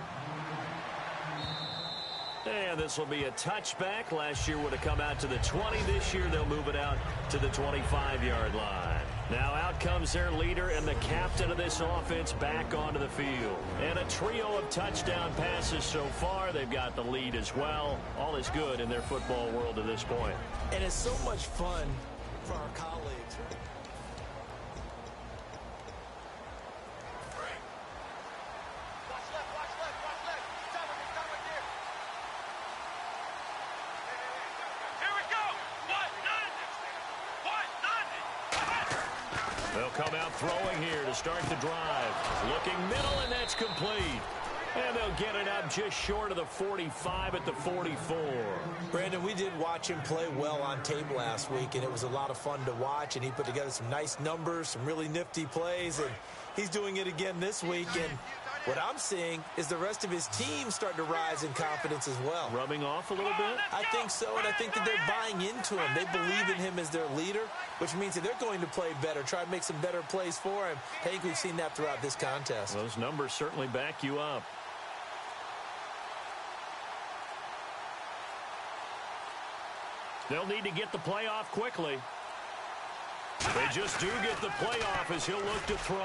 And this will be a touchback. Last year would have come out to the 20. This year they'll move it out to the 25-yard line. Now out comes their leader and the captain of this offense back onto the field. And a trio of touchdown passes so far. They've got the lead as well. All is good in their football world at this point. And it's so much fun for our colleagues. They'll come out throwing here to start the drive. Looking middle, and that's complete. And they'll get it up just short of the 45 at the 44. Brandon, we did watch him play well on tape last week, and it was a lot of fun to watch, and he put together some nice numbers, some really nifty plays, and he's doing it again this week. And what I'm seeing is the rest of his team starting to rise in confidence as well. Rubbing off a little bit? I think so, and I think that they're buying into him. They believe in him as their leader, which means that they're going to play better, try to make some better plays for him. I think we've seen that throughout this contest. Those numbers certainly back you up. They'll need to get the play off quickly. They just do get the play off as he'll look to throw.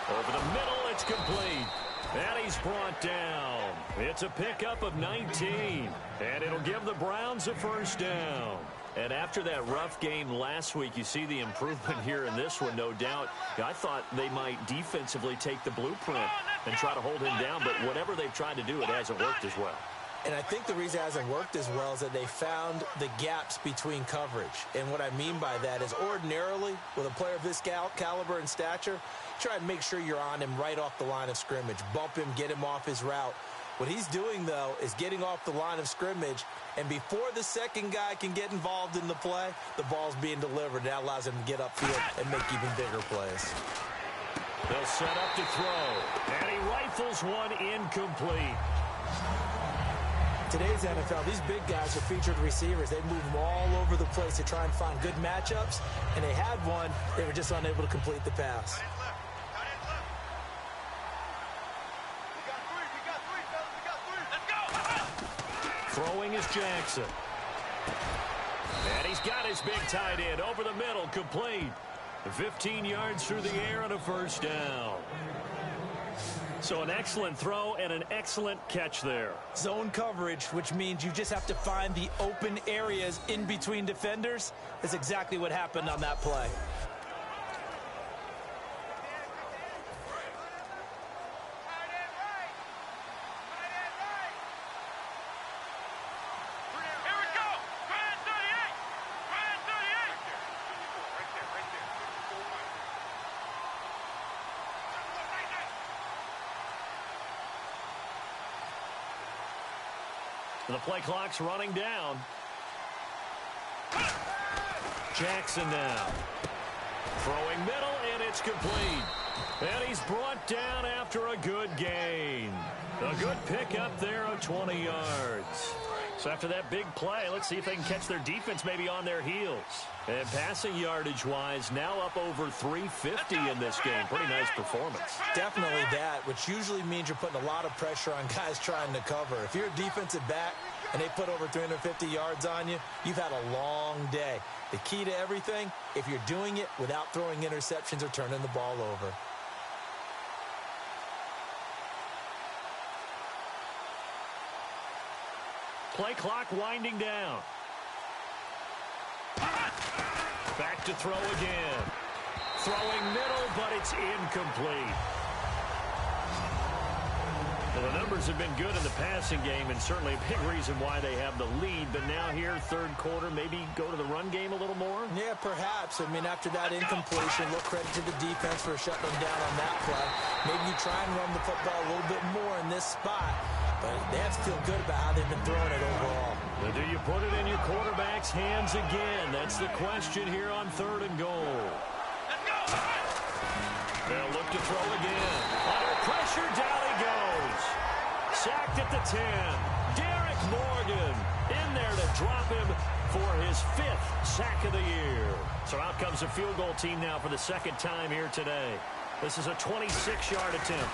Over the middle, it's complete. And he's brought down. It's a pickup of 19. And it'll give the Browns a first down. And after that rough game last week, you see the improvement here in this one, no doubt. I thought they might defensively take the blueprint and try to hold him down, but whatever they've tried to do, it hasn't worked as well. And I think the reason it hasn't worked as well is that they found the gaps between coverage. And what I mean by that is ordinarily, with a player of this caliber and stature, try and make sure you're on him right off the line of scrimmage. Bump him, get him off his route. What he's doing, though, is getting off the line of scrimmage, and before the second guy can get involved in the play, the ball's being delivered. That allows him to get upfield and make even bigger plays. They'll set up to throw, and he rifles one incomplete. Today's NFL, these big guys are featured receivers. They move them all over the place to try and find good matchups, and they had one. They were just unable to complete the pass. Throwing is Jackson. And he's got his big tight end over the middle, complete. 15 yards through the air and a first down. So an excellent throw and an excellent catch there. Zone coverage, which means you just have to find the open areas in between defenders. That's exactly what happened on that play. The play clock's running down. Jackson now. Throwing middle, and it's complete. And he's brought down after a good gain. A good pickup there of 20 yards. So after that big play, let's see if they can catch their defense maybe on their heels. And passing yardage-wise, now up over 350 in this game. Pretty nice performance. Definitely that, which usually means you're putting a lot of pressure on guys trying to cover. If you're a defensive back and they put over 350 yards on you, you've had a long day. The key to everything, if you're doing it without throwing interceptions or turning the ball over. Play clock winding down. Back to throw again. Throwing middle, but it's incomplete. Well, the numbers have been good in the passing game, and certainly a big reason why they have the lead. But now here, third quarter, maybe go to the run game a little more? Yeah, perhaps. I mean, after that incompletion, a little credit to the defense for shutting them down on that play. Maybe you try and run the football a little bit more in this spot. But they have to feel good about how they've been throwing it overall. Now, do you put it in your quarterback's hands again? That's the question here on 3rd and goal. They'll look to throw again. Under pressure, down he goes. Sacked at the 10. Derek Morgan in there to drop him for his 5th sack of the year. So out comes a field goal team now for the second time here today. This is a 26-yard attempt.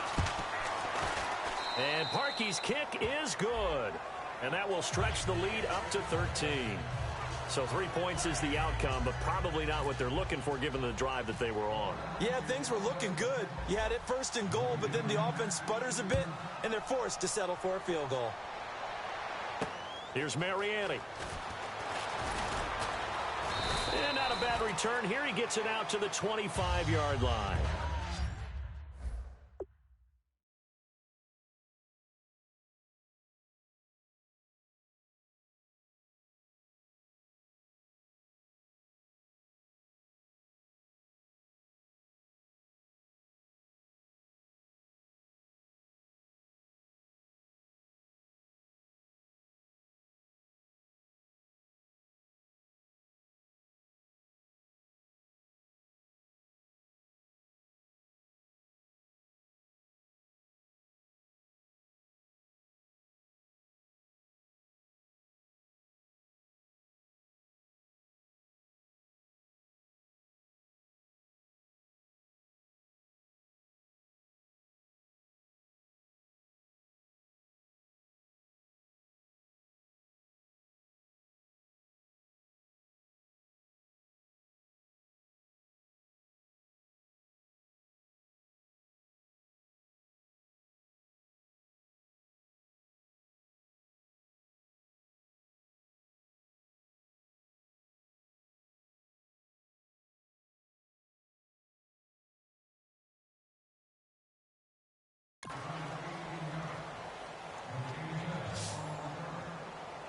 And Parkey's kick is good. And that will stretch the lead up to 13. So 3 points is the outcome, but probably not what they're looking for given the drive that they were on. Yeah, things were looking good. You had it first and goal, but then the offense sputters a bit, and they're forced to settle for a field goal. Here's Mariani. And not a bad return. Here he gets it out to the 25-yard line.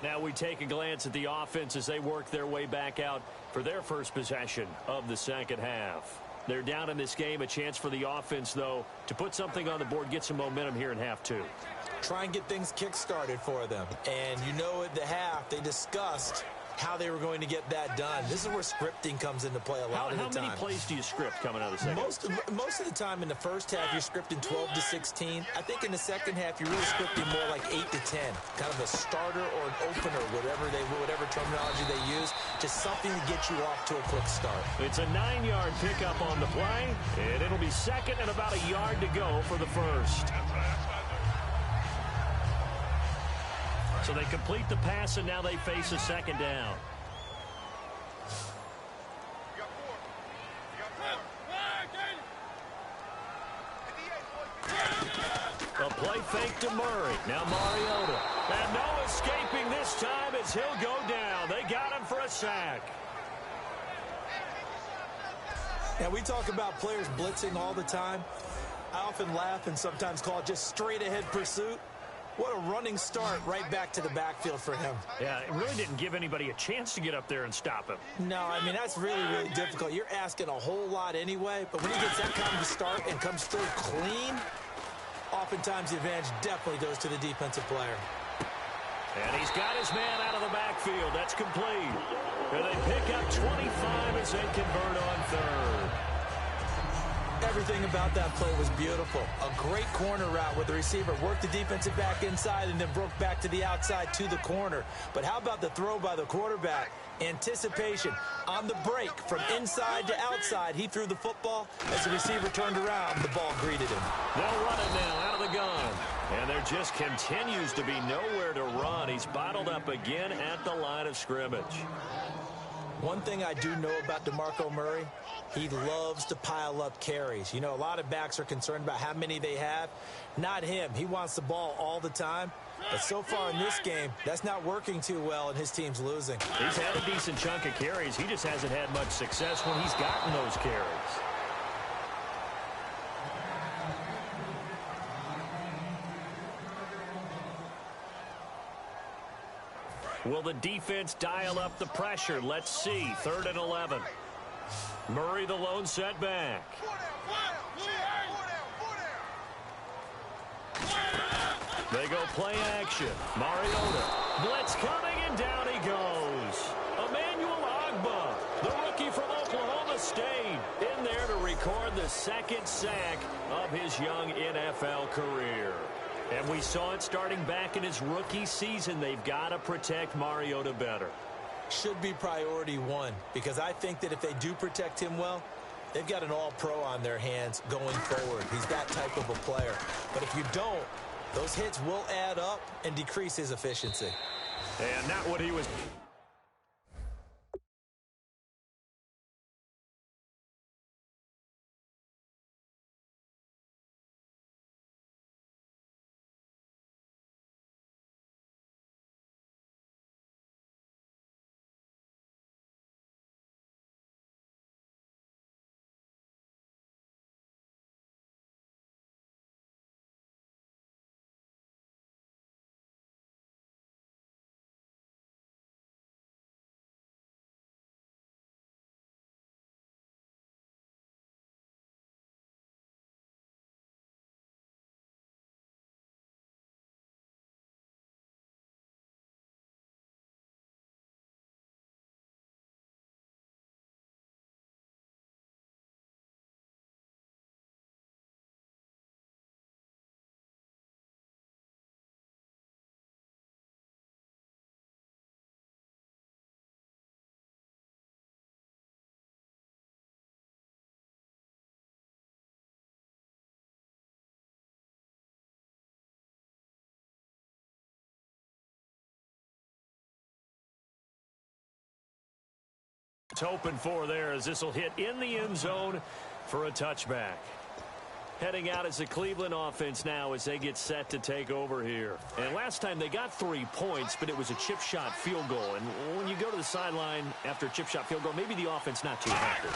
Now we take a glance at the offense as they work their way back out for their first possession of the second half. They're down in this game. A chance for the offense, though, to put something on the board, get some momentum here in half two. Try and get things kick-started for them. And you know at the half, they discussed how they were going to get that done. This is where scripting comes into play a lot of the time. How many plays do you script coming out of the second? Most of the time in the first half, you're scripting 12 to 16. I think in the second half, you're really scripting more like 8 to 10. Kind of a starter or an opener, whatever terminology they use. Just something to get you off to a quick start. It's a 9-yard pickup on the play, and it'll be second and about a yard to go for the first. So they complete the pass, and now they face a second down. A play fake to Murray. Now Mariota. And no escaping this time as he'll go down. They got him for a sack. Now, we talk about players blitzing all the time. I often laugh and sometimes call it just straight-ahead pursuit. What a running start right back to the backfield for him. Yeah, it really didn't give anybody a chance to get up there and stop him. No, I mean, that's really, really difficult. You're asking a whole lot anyway, but when he gets that kind of a start and comes through clean, oftentimes the advantage definitely goes to the defensive player. And he's got his man out of the backfield. That's complete. And they pick up 25 as they convert on third. Everything about that play was beautiful. A great corner route where the receiver worked the defensive back inside and then broke back to the outside to the corner. But how about the throw by the quarterback? Anticipation on the break from inside to outside. He threw the football. As the receiver turned around, the ball greeted him. They'll run it now out of the gun. And there just continues to be nowhere to run. He's bottled up again at the line of scrimmage. One thing I do know about DeMarco Murray, he loves to pile up carries. You know, a lot of backs are concerned about how many they have. Not him. He wants the ball all the time. But so far in this game, that's not working too well, and his team's losing. He's had a decent chunk of carries. He just hasn't had much success when he's gotten those carries. Will the defense dial up the pressure? Let's see. 3rd and 11. Murray the lone setback. They go play action. Mariota. Blitz coming, and down he goes. Emmanuel Ogbah, the rookie from Oklahoma State, in there to record the second sack of his young NFL career. And we saw it starting back in his rookie season. They've got to protect Mariota better. Should be priority one, because I think that if they do protect him well, they've got an all-pro on their hands going forward. He's that type of a player. But if you don't, those hits will add up and decrease his efficiency. And not what he was. It's hoping for there as this will hit in the end zone for a touchback. Heading out as the Cleveland offense now as they get set to take over here. And last time they got 3 points, but it was a chip shot field goal. And when you go to the sideline after a chip shot field goal, maybe the offense not too happy.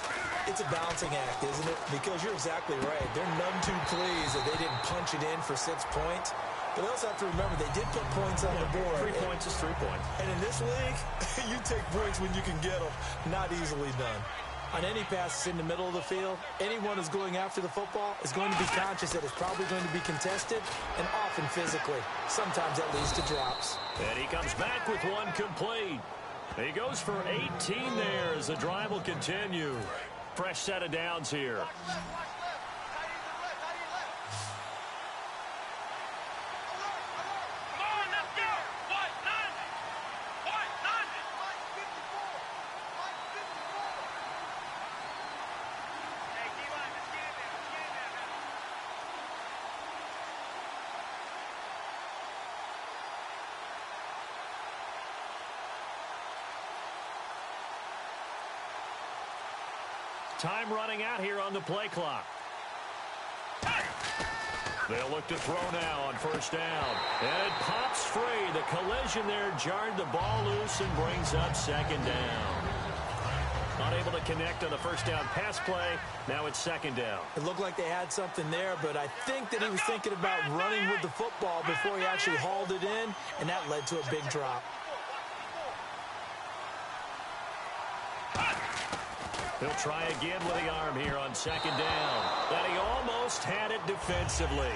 It's a balancing act, isn't it? Because you're exactly right. They're none too pleased that they didn't punch it in for 6 points. But they also have to remember they did put points on the board. 3 points is 3 points. And in this league, you take points when you can get them. Not easily done. On any passes in the middle of the field, anyone who's going after the football is going to be conscious that it's probably going to be contested and often physically. Sometimes that leads to drops. And he comes back with one complete. He goes for 18 there as the drive will continue. Fresh set of downs here. Time running out here on the play clock. They'll look to throw now on first down. And it pops free. The collision there jarred the ball loose and brings up second down. Unable to connect on the first down pass play. Now it's second down. It looked like they had something there, but I think that he was thinking about running with the football before he actually hauled it in, and that led to a big drop. He'll try again with the arm here on second down. And he almost had it defensively.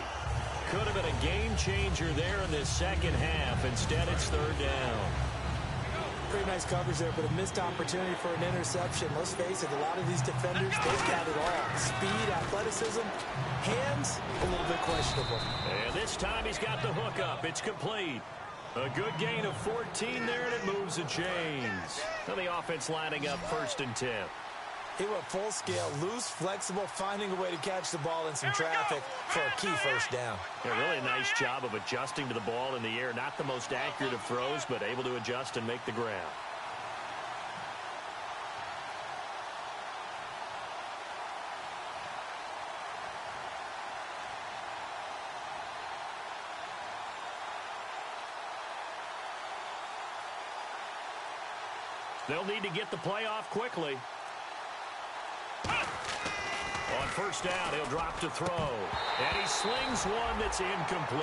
Could have been a game changer there in this second half. Instead, it's third down. Pretty nice coverage there, but a missed opportunity for an interception. Let's face it, a lot of these defenders, they've got it all. Speed, athleticism, hands, a little bit questionable. And this time he's got the hook up. It's complete. A good gain of 14 there, and it moves the chains. And the offense lining up 1st and 10. He went full scale, loose, flexible, finding a way to catch the ball in some traffic for a key first down. Yeah, really nice job of adjusting to the ball in the air. Not the most accurate of throws, but able to adjust and make the grab. They'll need to get the play off quickly. On first down, he'll drop to throw. And he slings one that's incomplete.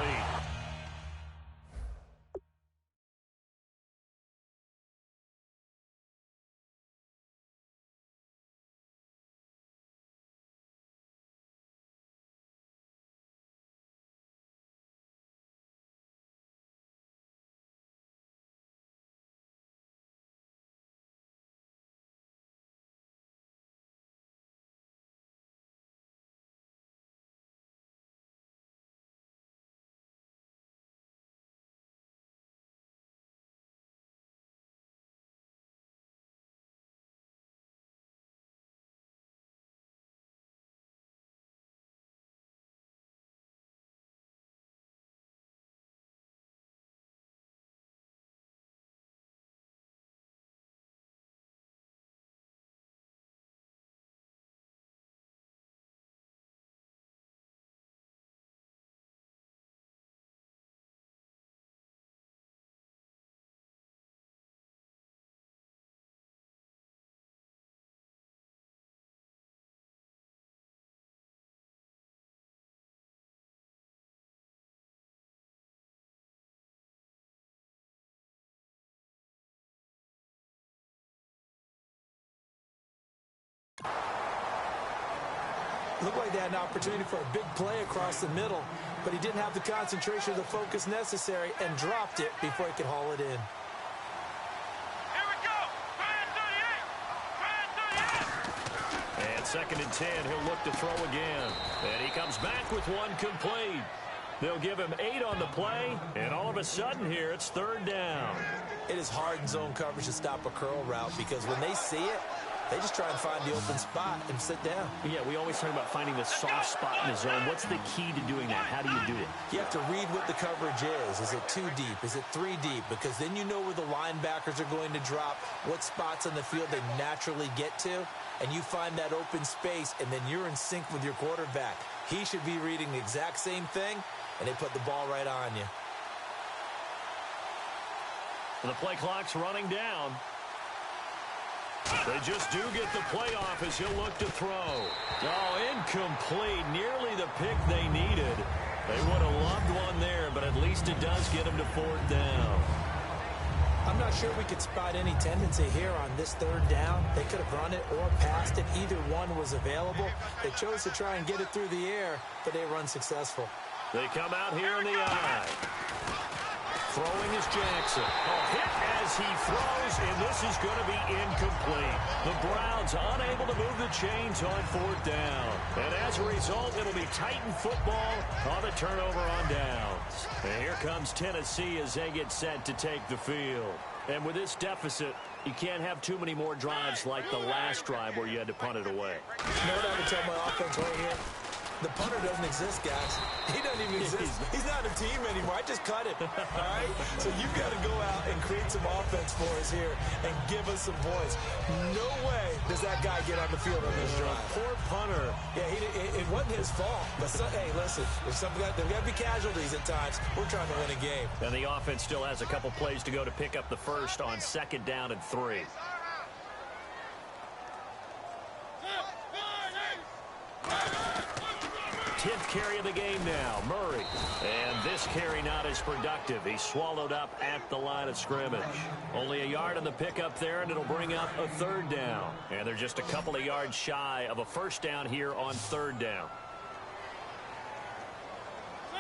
Looked like they had an opportunity for a big play across the middle, but he didn't have the concentration or the focus necessary and dropped it before he could haul it in. Here we go. And 2nd and 10, he'll look to throw again. And he comes back with one complete. They'll give him 8 on the play, and all of a sudden here, it's 3rd down. It is hard in zone coverage to stop a curl route because when they see it, they just try and find the open spot and sit down. Yeah, we always talk about finding the soft spot in the zone. What's the key to doing that? How do you do it? You have to read what the coverage is. Is it 2 deep? Is it 3 deep? Because then you know where the linebackers are going to drop, what spots on the field they naturally get to, and you find that open space, and then you're in sync with your quarterback. He should be reading the exact same thing, and they put the ball right on you. The play clock's running down. They just do get the play off as he'll look to throw. Oh, incomplete. Nearly the pick they needed. They would have loved one there, but at least it does get them to 4th down. I'm not sure we could spot any tendency here on this 3rd down. They could have run it or passed it. Either one was available. They chose to try and get it through the air, but they were unsuccessful. They come out here in the eye. Throwing is Jackson. A hit as he throws, and this is going to be incomplete. The Browns unable to move the chains on 4th down. And as a result, it'll be Titan football on the turnover on downs. And here comes Tennessee as they get set to take the field. And with this deficit, you can't have too many more drives like the last drive where you had to punt it away. You know what I would tell my offense right here? The punter doesn't exist, guys. He doesn't even exist. He's not a team anymore. I just cut him. All right? So you've got to go out and create some offense for us here and give us some points. No way does that guy get on the field on this drive. Poor punter. Yeah, it wasn't his fault. But hey, listen, there's got to be casualties at times. We're trying to win a game. And the offense still has a couple plays to go to pick up the first on 2nd down and 3. 10th carry of the game now, Murray. And this carry not as productive. He's swallowed up at the line of scrimmage. Only a yard on the pickup there, and it'll bring up a 3rd down. And they're just a couple of yards shy of a 1st down here on 3rd down.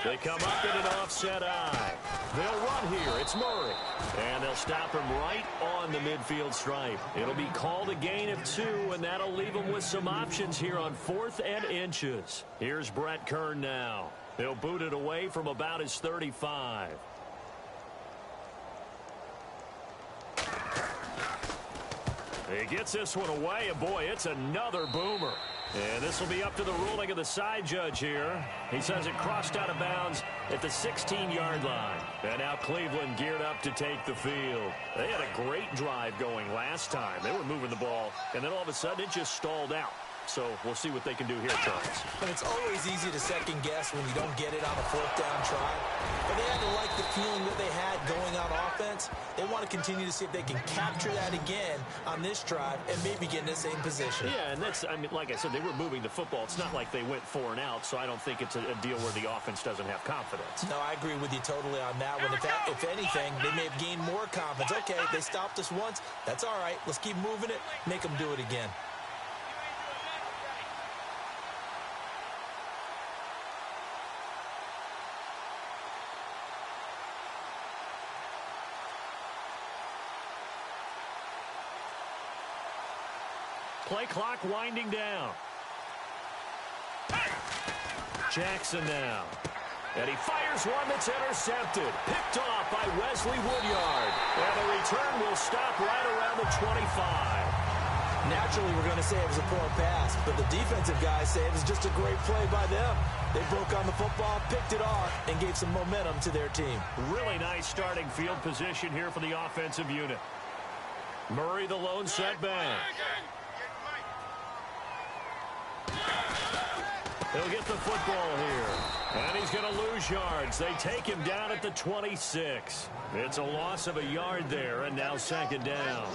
They come up in an offset eye. They'll run here. It's Murray. And they'll stop him right on the midfield stripe. It'll be called a gain of 2, and that'll leave them with some options here on 4th and inches. Here's Brett Kern now. He'll boot it away from about his 35. He gets this one away, and boy, it's another boomer. And this will be up to the ruling of the side judge here. He says it crossed out of bounds at the 16-yard line. And now Cleveland geared up to take the field. They had a great drive going last time. They were moving the ball, and then all of a sudden it just stalled out. So we'll see what they can do here, Charles. And it's always easy to second guess when you don't get it on a 4th down try. But they had to like the feeling that they had going on offense. They want to continue to see if they can capture that again on this drive and maybe get in the same position. Yeah, and that's, I mean, like I said, they were moving the football. It's not like they went 4 and out, so I don't think it's a deal where the offense doesn't have confidence. No, I agree with you totally on that one. If anything, they may have gained more confidence. Okay, they stopped us once. That's all right. Let's keep moving it. Make them do it again. Play clock winding down. Jackson now. And he fires one that's intercepted. Picked off by Wesley Woodyard. And the return will stop right around the 25. Naturally, we're going to say it was a poor pass, but the defensive guys say it was just a great play by them. They broke on the football, picked it off, and gave some momentum to their team. Really nice starting field position here for the offensive unit. Murray, the lone setback. He'll get the football here. And he's going to lose yards. They take him down at the 26. It's a loss of a yard there, and now 2nd down.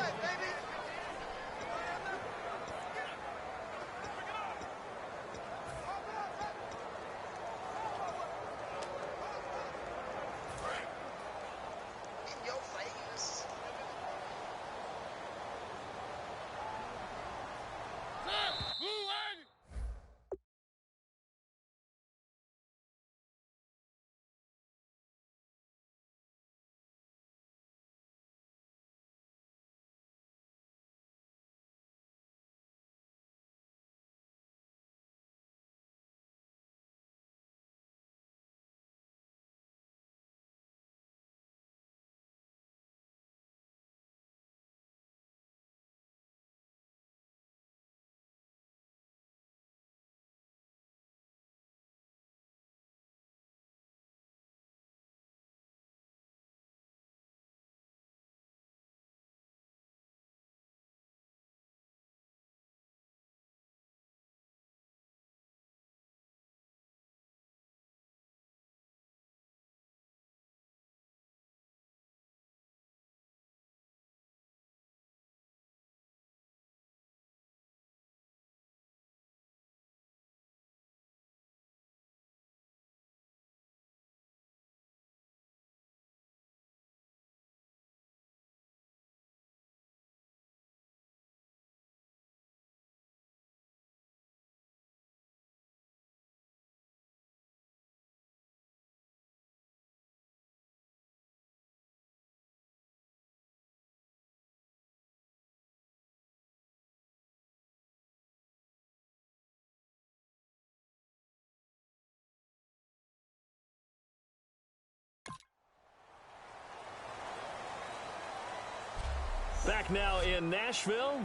back now in Nashville.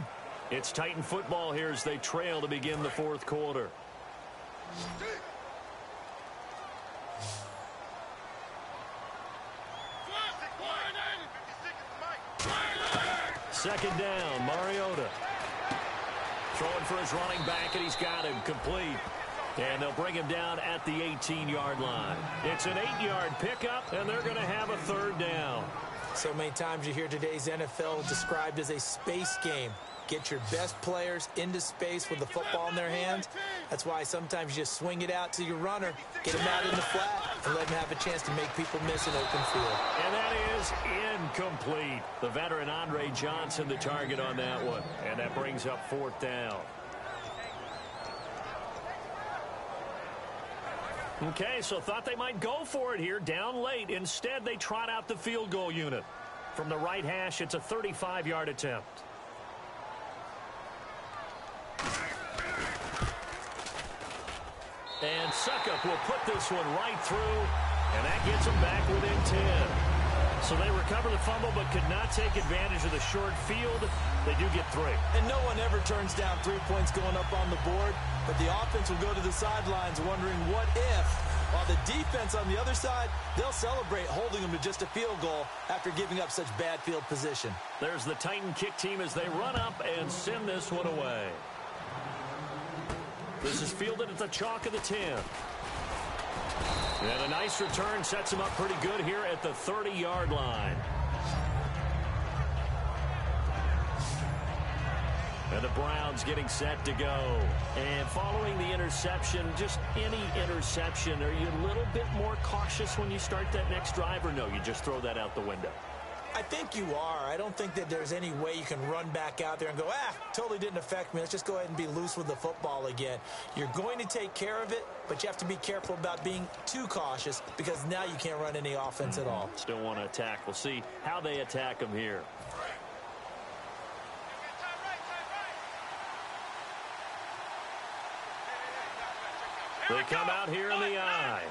It's Titan football here as they trail to begin the fourth quarter. Second down, Mariota. Throwing for his running back, and he's got him complete. And they'll bring him down at the 18-yard line. It's an 8-yard pickup, and they're going to have a third down. So many times you hear today's NFL described as a space game. Get your best players into space with the football in their hands. That's why sometimes you just swing it out to your runner, get him out in the flat, and let him have a chance to make people miss an open field. And that is incomplete. The veteran Andre Johnson, the target on that one. And that brings up fourth down. Okay, so thought they might go for it here, down late. Instead, they trot out the field goal unit. From the right hash, it's a 35-yard attempt. And Suckup will put this one right through, and that gets them back within 10. So they recover the fumble but could not take advantage of the short field. They do get 3. And no one ever turns down 3 points going up on the board, but the offense will go to the sidelines wondering what if, while the defense on the other side, they'll celebrate holding them to just a field goal after giving up such bad field position. There's the Titan kick team as they run up and send this one away. This is fielded at the chalk of the 10. And a nice return sets him up pretty good here at the 30-yard line. And the Browns getting set to go. And following the interception, just any interception, are you a little bit more cautious when you start that next drive, or no, you just throw that out the window? I think you are. I don't think that there's any way you can run back out there and go, totally didn't affect me. Let's just go ahead and be loose with the football again. You're going to take care of it, but you have to be careful about being too cautious because now you can't run any offense at all. Still want to attack. We'll see how they attack them here. They come out here in the eye.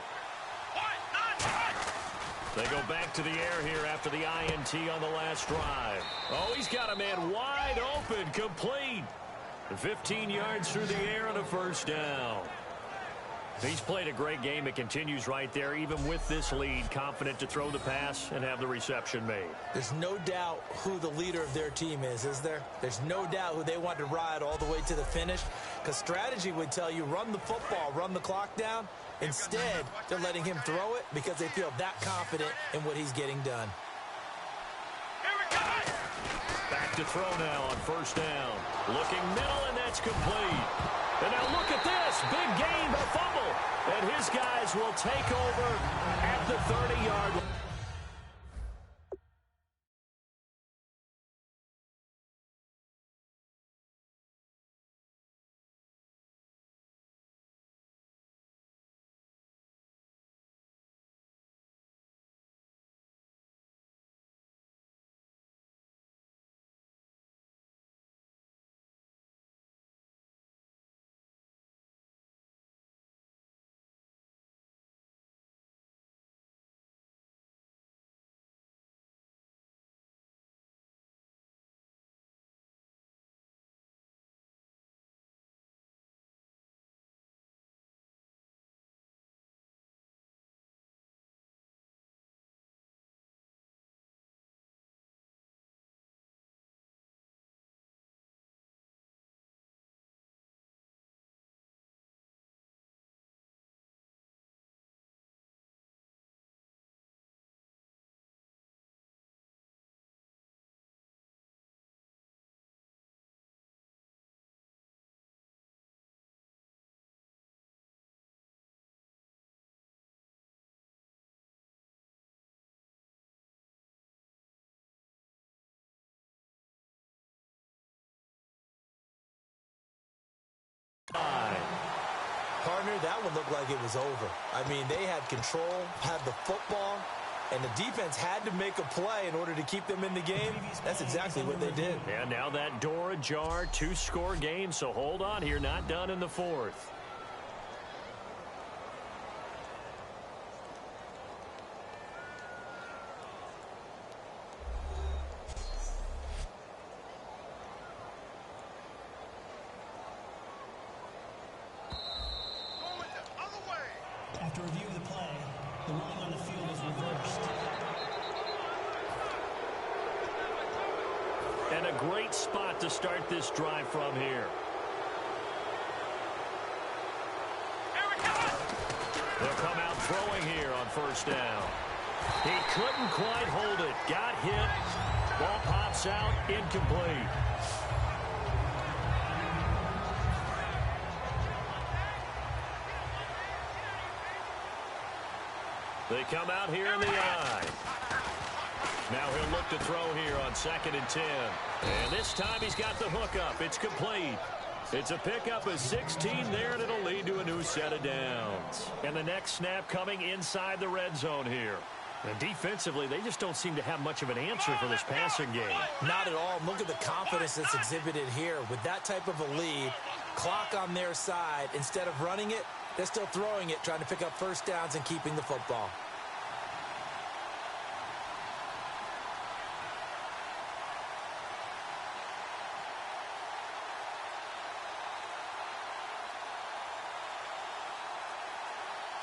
They go back to the air here after the INT on the last drive. Oh, he's got a man wide open, complete. 15 yards through the air and a first down. He's played a great game. It continues right there, even with this lead, confident to throw the pass and have the reception made. There's no doubt who the leader of their team is there? There's no doubt who they want to ride all the way to the finish, because strategy would tell you run the football, run the clock down. Instead, they're letting him throw it because they feel that confident in what he's getting done. Back to throw now on first down. Looking middle, and that's complete. And now look at this. Big gain, a fumble. And his guys will take over at the 30-yard line. Partner, that one looked like it was over. I mean, they had control, had the football, and the defense had to make a play in order to keep them in the game. That's exactly what they did. And now that door ajar, 2-score game, so hold on here, not done in the fourth. After review of the play, the ruling on the field is reversed. And a great spot to start this drive from here. They'll come out throwing here on first down. He couldn't quite hold it. Got hit. Ball pops out. Incomplete. They come out here in the I. Now he'll look to throw here on 2nd and 10. And this time he's got the hook up. It's complete. It's a pickup of 16 there, and it'll lead to a new set of downs. And the next snap coming inside the red zone here. And defensively, they just don't seem to have much of an answer for this passing game. Not at all. Look at the confidence that's exhibited here. With that type of a lead, clock on their side, instead of running it, they're still throwing it, trying to pick up first downs and keeping the football.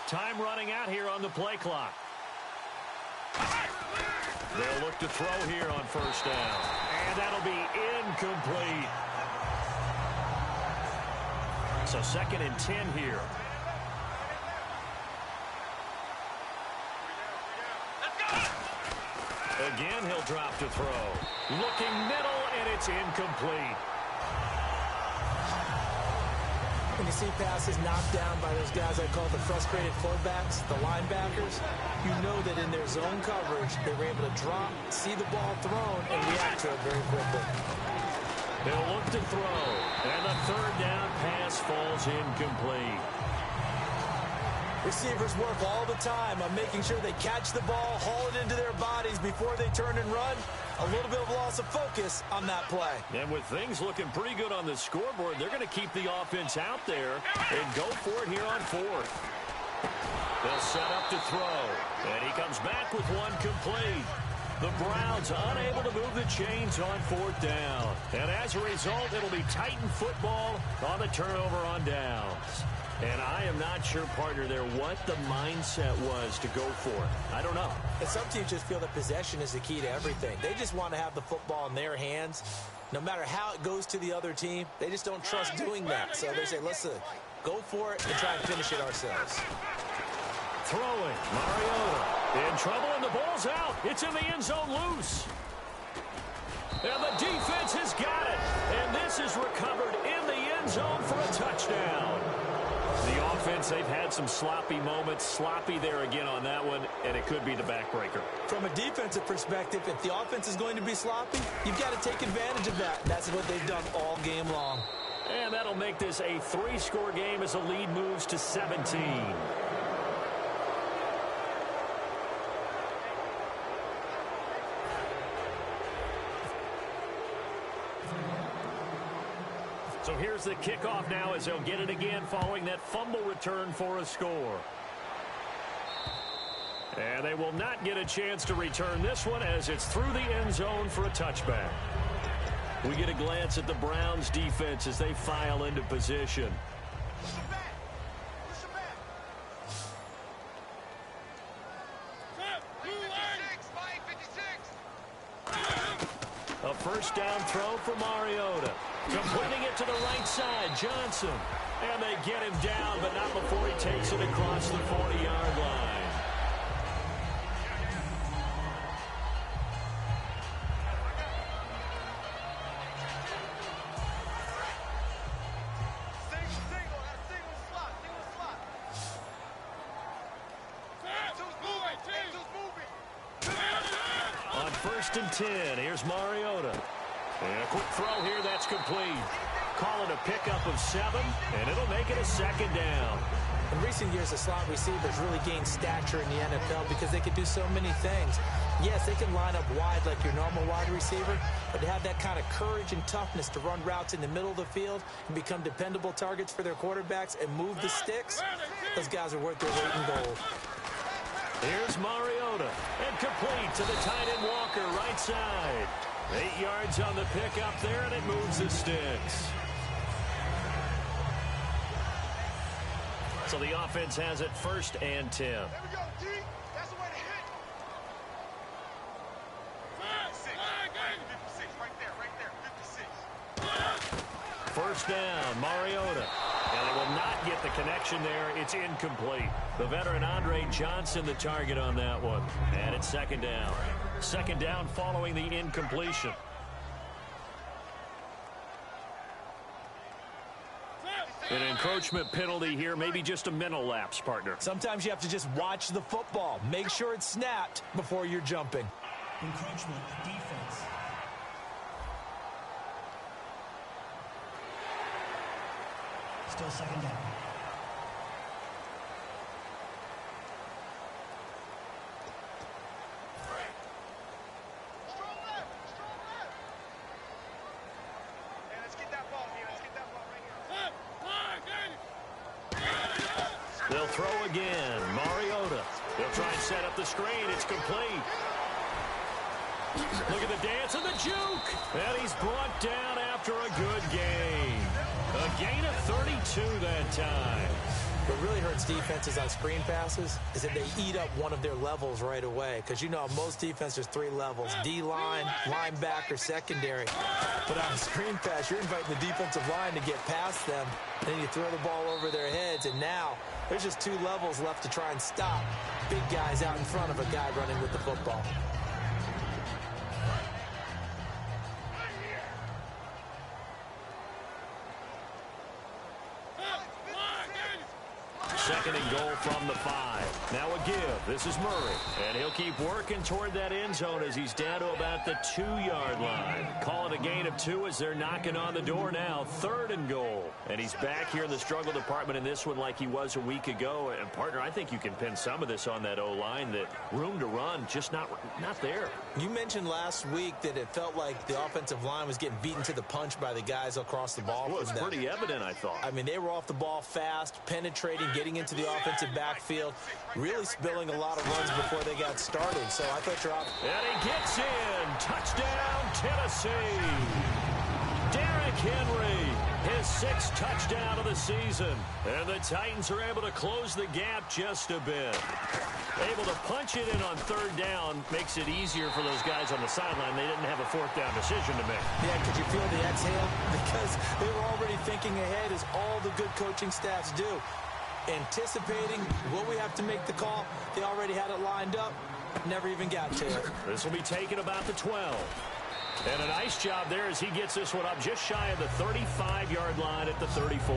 Time running out here on the play clock. They'll look to throw here on first down. And that'll be incomplete. So 2nd and 10 here. Again, he'll drop to throw. Looking middle, and it's incomplete. When you see passes knocked down by those guys I call the frustrated fullbacks, the linebackers, you know that in their zone coverage, they were able to drop, see the ball thrown, and react to it very quickly. They'll look to throw, and the 3rd down pass falls incomplete. Receivers work all the time on making sure they catch the ball, haul it into their bodies before they turn and run. A little bit of loss of focus on that play. And with things looking pretty good on the scoreboard, they're going to keep the offense out there and go for it here on 4th. They'll set up to throw, and he comes back with one complete. The Browns unable to move the chains on 4th down. And as a result, it'll be Titan football on the turnover on downs. And I am not sure, partner, there what the mindset was to go for it. I don't know. And some teams just feel that possession is the key to everything. They just want to have the football in their hands. No matter how it goes to the other team, they just don't trust doing that. So they say, listen, go for it and try and finish it ourselves. Throwing, Mariota in trouble, and the ball's out. It's in the end zone loose. And the defense has got it. And this is recovered in the end zone for a touchdown. The offense, they've had some sloppy moments. Sloppy there again on that one, and it could be the backbreaker. From a defensive perspective, if the offense is going to be sloppy, you've got to take advantage of that. That's what they've done all game long. And that'll make this a 3-score game as the lead moves to 17. So here's the kickoff now as they'll get it again following that fumble return for a score. And they will not get a chance to return this one as it's through the end zone for a touchback. We get a glance at the Browns defense as they file into position. A first down throw for Mariota. Completing it to the right side, Johnson. And they get him down, but not before he takes it across the 40-yard line. On 1st and 10, here's Mariota. And a quick throw here, that's complete. Call it a pickup of 7, and it'll make it a 2nd down. In recent years, the slot receivers really gained stature in the NFL because they can do so many things. Yes, they can line up wide like your normal wide receiver, but to have that kind of courage and toughness to run routes in the middle of the field and become dependable targets for their quarterbacks and move the sticks, those guys are worth their weight in gold. Here's Mariota, and complete to the tight end Walker, right side. 8 yards on the pickup there, and it moves the sticks. So the offense has it 1st and 10. There we go, D. That's the way to hit. 56. 56. Right there. 56. 1st down, Mariota. And they will not get the connection there. It's incomplete. The veteran Andre Johnson the target on that one. And it's 2nd down. 2nd down following the incompletion. An encroachment penalty here, maybe just a mental lapse, partner. Sometimes you have to just watch the football. Make sure it's snapped before you're jumping. Encroachment defense. Still 2nd down. Strong left. Hey, let's get that ball here. Let's get that ball right here. They'll throw again. Mariota. They'll try and set up the screen. It's complete. Look at the dance and the juke. And he's brought down after a good game. A gain of 32 that time. What really hurts defenses on screen passes is that they eat up one of their levels right away. Because you know, most defense there's 3 levels. D-line, linebacker, secondary. But on a screen pass, you're inviting the defensive line to get past them. And then you throw the ball over their heads. And now there's just 2 levels left to try and stop big guys out in front of a guy running with the football. Second and goal from the 5. Now a give. This is Murray. And he'll keep working toward that end zone as he's down to about the 2-yard line. Call it a gain of 2 as they're knocking on the door now. 3rd and goal. And he's back here in the struggle department in this one like he was a week ago. And, partner, I think you can pin some of this on that O-line. That room to run just not there. You mentioned last week that it felt like the offensive line was getting beaten to the punch by the guys across the ball. Well, it was pretty evident, I thought. I mean, they were off the ball fast, penetrating, getting into the offensive backfield, really spilling a lot of runs before they got started. So I thought you're out. And he gets in. Touchdown, Tennessee. Derrick Henry, his 6th touchdown of the season. And the Titans are able to close the gap just a bit. Able to punch it in on 3rd down makes it easier for those guys on the sideline. They didn't have a 4th down decision to make. Yeah, could you feel the exhale? Because they were already thinking ahead, as all the good coaching staffs do. Anticipating, will we have to make the call? They already had it lined up. Never even got to it. This will be taken about the 12. And a nice job there as he gets this one up just shy of the 35-yard line at the 34.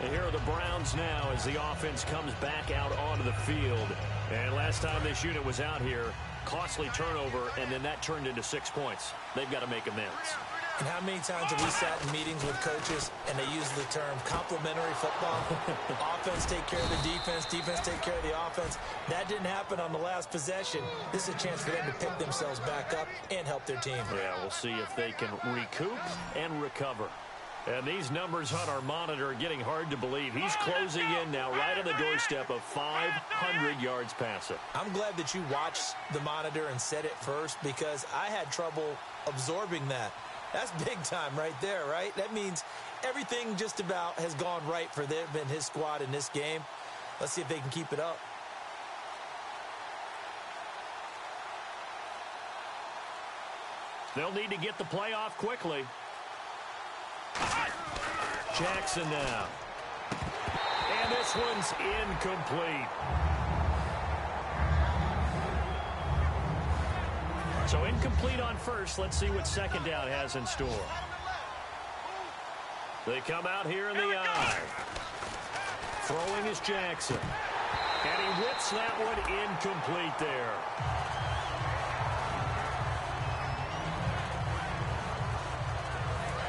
And here are the Browns now as the offense comes back out onto the field. And last time this unit was out here, costly turnover, and then that turned into 6 points. They've got to make amends. And how many times have we sat in meetings with coaches and they use the term complementary football? Offense take care of the defense, defense take care of the offense. That didn't happen on the last possession. This is a chance for them to pick themselves back up and help their team. Yeah, we'll see if they can recoup and recover. And these numbers on our monitor are getting hard to believe. He's closing in now right on the doorstep of 500 yards passing. I'm glad that you watched the monitor and said it first, because I had trouble absorbing that. That's big time right there, right? That means everything just about has gone right for them and his squad in this game. Let's see if they can keep it up. They'll need to get the play off quickly. Jackson now. And this one's incomplete. So incomplete on first. Let's see what 2nd down has in store. They come out here in the eye. Throwing is Jackson. And he whips that one incomplete there.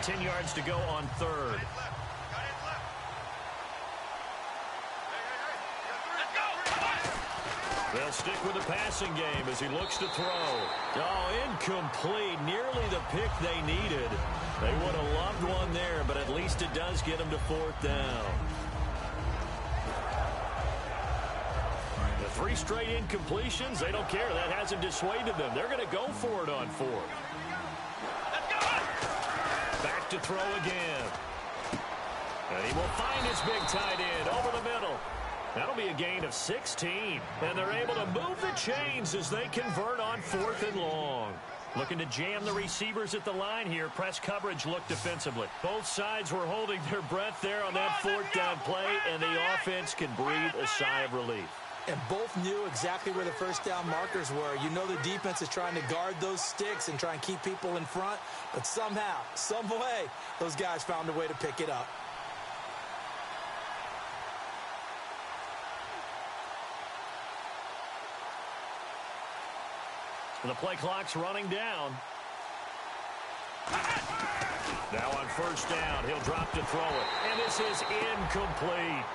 $10 yards to go on 3rd. They'll stick with the passing game as he looks to throw. Oh, incomplete. Nearly the pick they needed. They would have loved one there, but at least it does get them to 4th down. The 3 straight incompletions, they don't care. That hasn't dissuaded them. They're going to go for it on 4th. Back to throw again. And he will find his big tight end over the middle. That'll be a gain of 16. And they're able to move the chains as they convert on 4th and long. Looking to jam the receivers at the line here. Press coverage look defensively. Both sides were holding their breath there on that 4th down play, and the offense can breathe a sigh of relief. And both knew exactly where the first down markers were. You know the defense is trying to guard those sticks and try and keep people in front, but somehow, some way, those guys found a way to pick it up. The play clock's running down. Now on 1st down, he'll drop to throw it. And this is incomplete.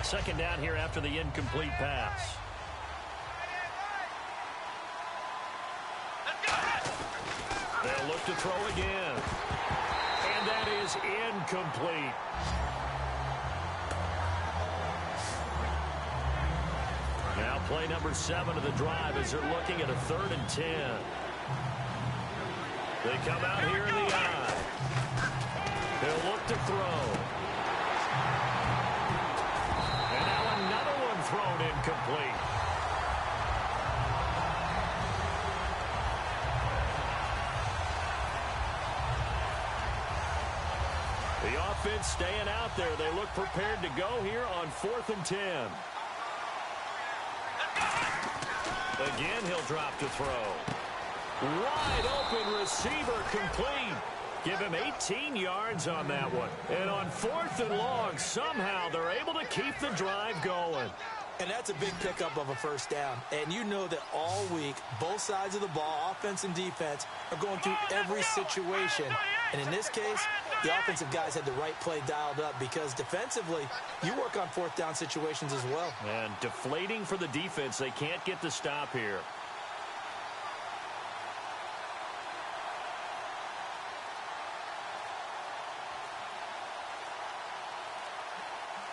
Second down here after the incomplete pass. They'll look to throw again. And that is incomplete. Now play number 7 of the drive as they're looking at a 3rd and 10. They come out here in the eye. They'll look to throw. And now another one thrown incomplete. The offense staying out there. They look prepared to go here on 4th and 10. Again, he'll drop to throw. Wide open receiver complete. Give him 18 yards on that one. And on 4th and long, somehow they're able to keep the drive going. And that's a big pickup of a first down. And you know that all week, both sides of the ball, offense and defense, are going through every situation. And in this case, the offensive guys had the right play dialed up because defensively, you work on 4th down situations as well. And deflating for the defense. They can't get the stop here.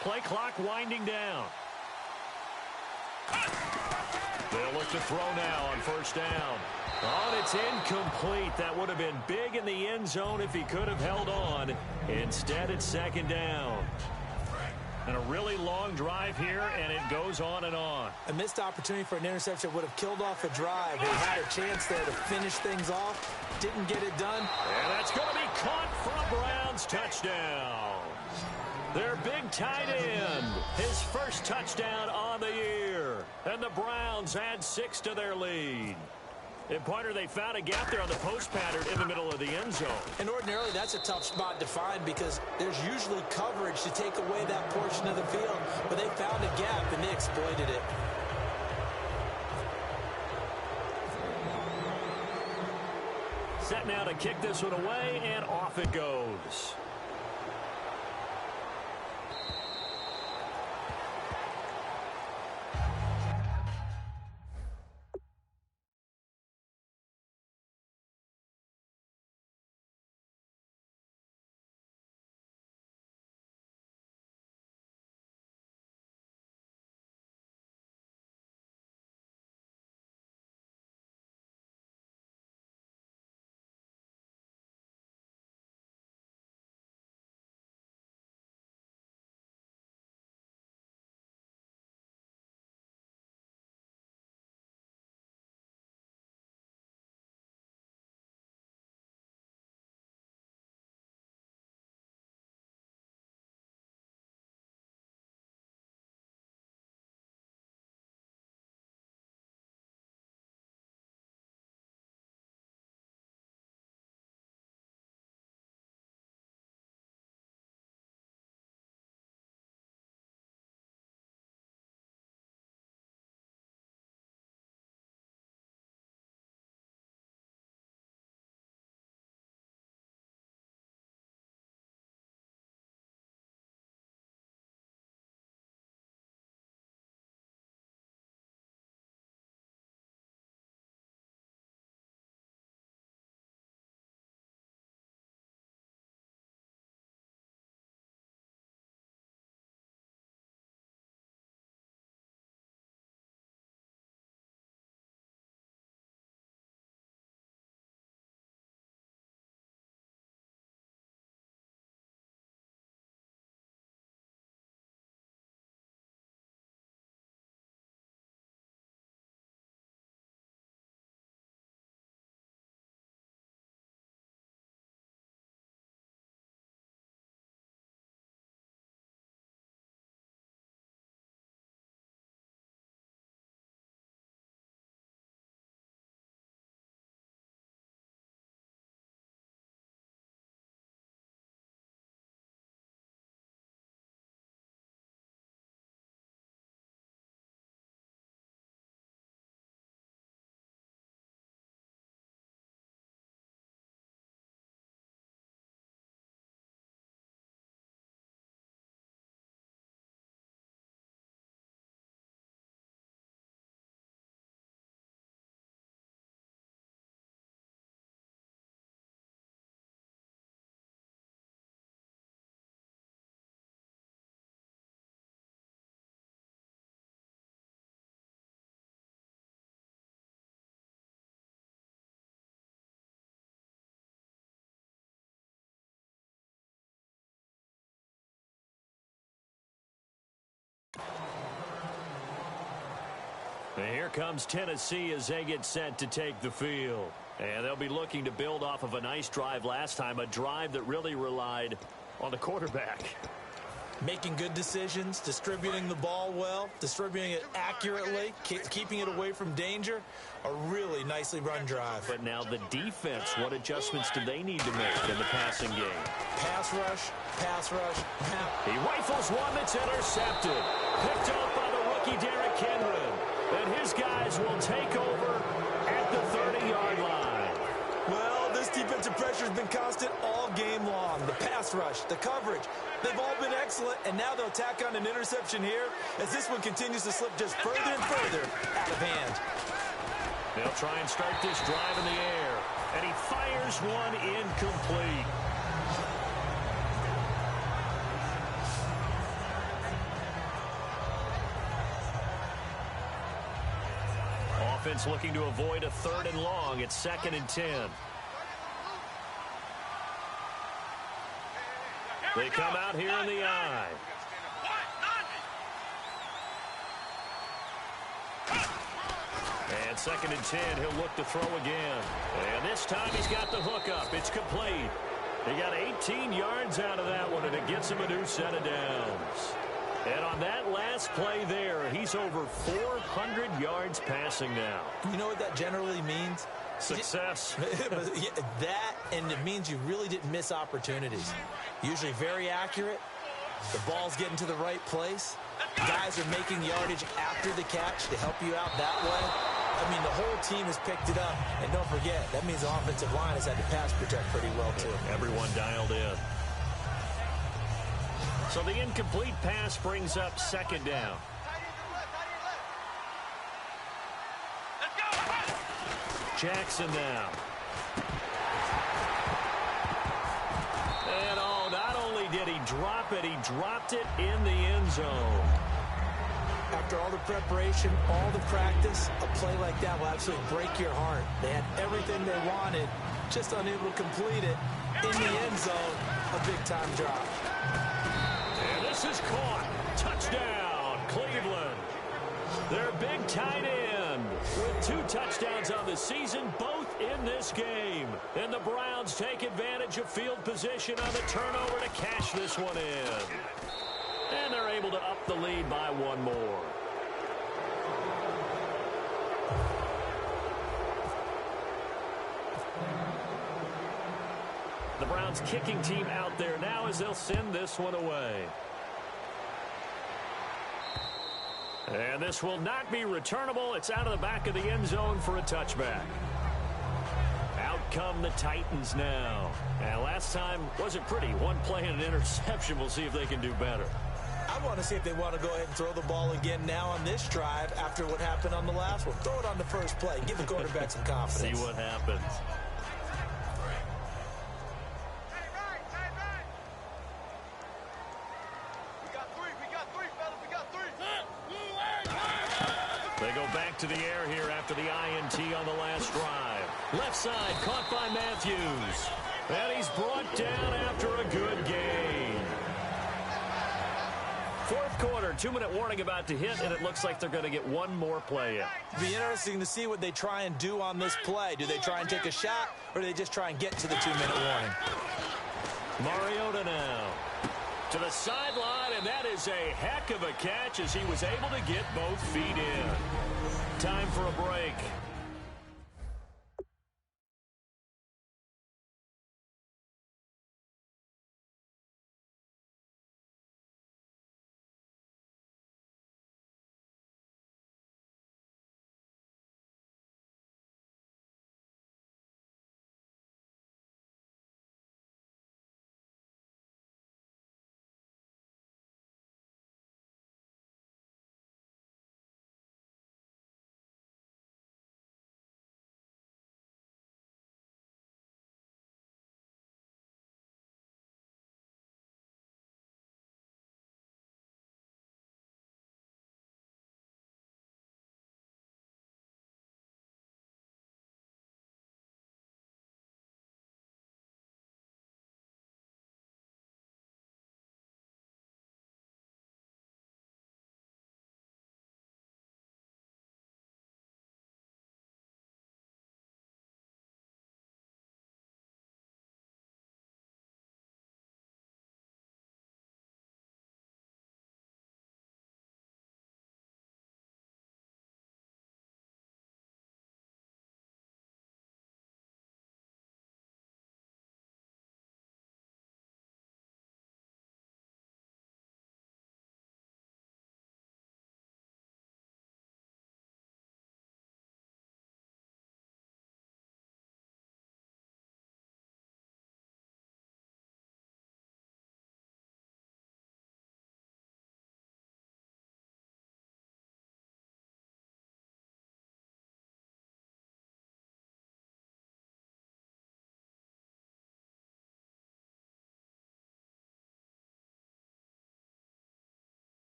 Play clock winding down. They'll look to throw now on 1st down. Oh, and it's incomplete. That would have been big in the end zone if he could have held on. Instead, it's 2nd down. And a really long drive here, and it goes on and on. A missed opportunity for an interception would have killed off a drive. They had a chance there to finish things off. Didn't get it done. And that's going to be caught for a Browns touchdown. Their big tight end, his first touchdown on the year. And the Browns add 6 to their lead. And, Pointer, they found a gap there on the post pattern in the middle of the end zone. And ordinarily, that's a tough spot to find because there's usually coverage to take away that portion of the field. But they found a gap, and they exploited it. Set now to kick this one away, and off it goes. And here comes Tennessee as they get set to take the field. And they'll be looking to build off of a nice drive last time, a drive that really relied on the quarterback. Making good decisions, distributing the ball well, distributing it accurately, keeping it away from danger. A really nicely run drive. But now the defense, what adjustments do they need to make in the passing game? Pass rush, pass rush. He rifles one that's intercepted. Picked off by the rookie Derrick Henry. And his guys will take over at the 30-yard line. Well, this defensive pressure has been constant all game long. The pass rush, the coverage, they've all been excellent, and now they'll tack on an interception here as this one continues to slip just further and further out of hand. They'll try and start this drive in the air, and he fires one incomplete. Offense looking to avoid a 3rd and long. It's 2nd and 10. They come out here in the eye. And 2nd and 10, he'll look to throw again. And this time he's got the hook up. It's complete. He got 18 yards out of that one, and it gets him a new set of downs. And on that last play there, he's over 400 yards passing now. You know what that generally means? Success. That, and it means you really didn't miss opportunities. Usually very accurate. The ball's getting to the right place. Guys are making yardage after the catch to help you out that way. I mean, the whole team has picked it up. And don't forget, that means the offensive line has had to pass protect pretty well, too. Everyone dialed in. So the incomplete pass brings up 2nd down. Jackson now. And not only did he drop it, he dropped it in the end zone. After all the preparation, all the practice, a play like that will absolutely break your heart. They had everything they wanted, just unable to complete it. In the end zone, a big-time drop. And this is caught. Touchdown, Cleveland. Their big tight end with 2 touchdowns on the season, both in this game. And the Browns take advantage of field position on the turnover to cash this one in. And they're able to up the lead by 1 more. The Browns kicking team out there now as they'll send this one away. And this will not be returnable. It's out of the back of the end zone for a touchback. Out come the Titans now. And last time wasn't pretty. 1 play and an interception. We'll see if they can do better. I want to see if they want to go ahead and throw the ball again now on this drive after what happened on the last one. Throw it on the first play. Give the quarterback some confidence. See what happens. They go back to the air here after the INT on the last drive. Left side caught by Matthews. And he's brought down after a good gain. 4th quarter, 2-minute warning about to hit, and it looks like they're going to get 1 more play in. It'll be interesting to see what they try and do on this play. Do they try and take a shot, or do they just try and get to the 2-minute warning? Mariota now to the sideline, and that is a heck of a catch as he was able to get both feet in. Time for a break.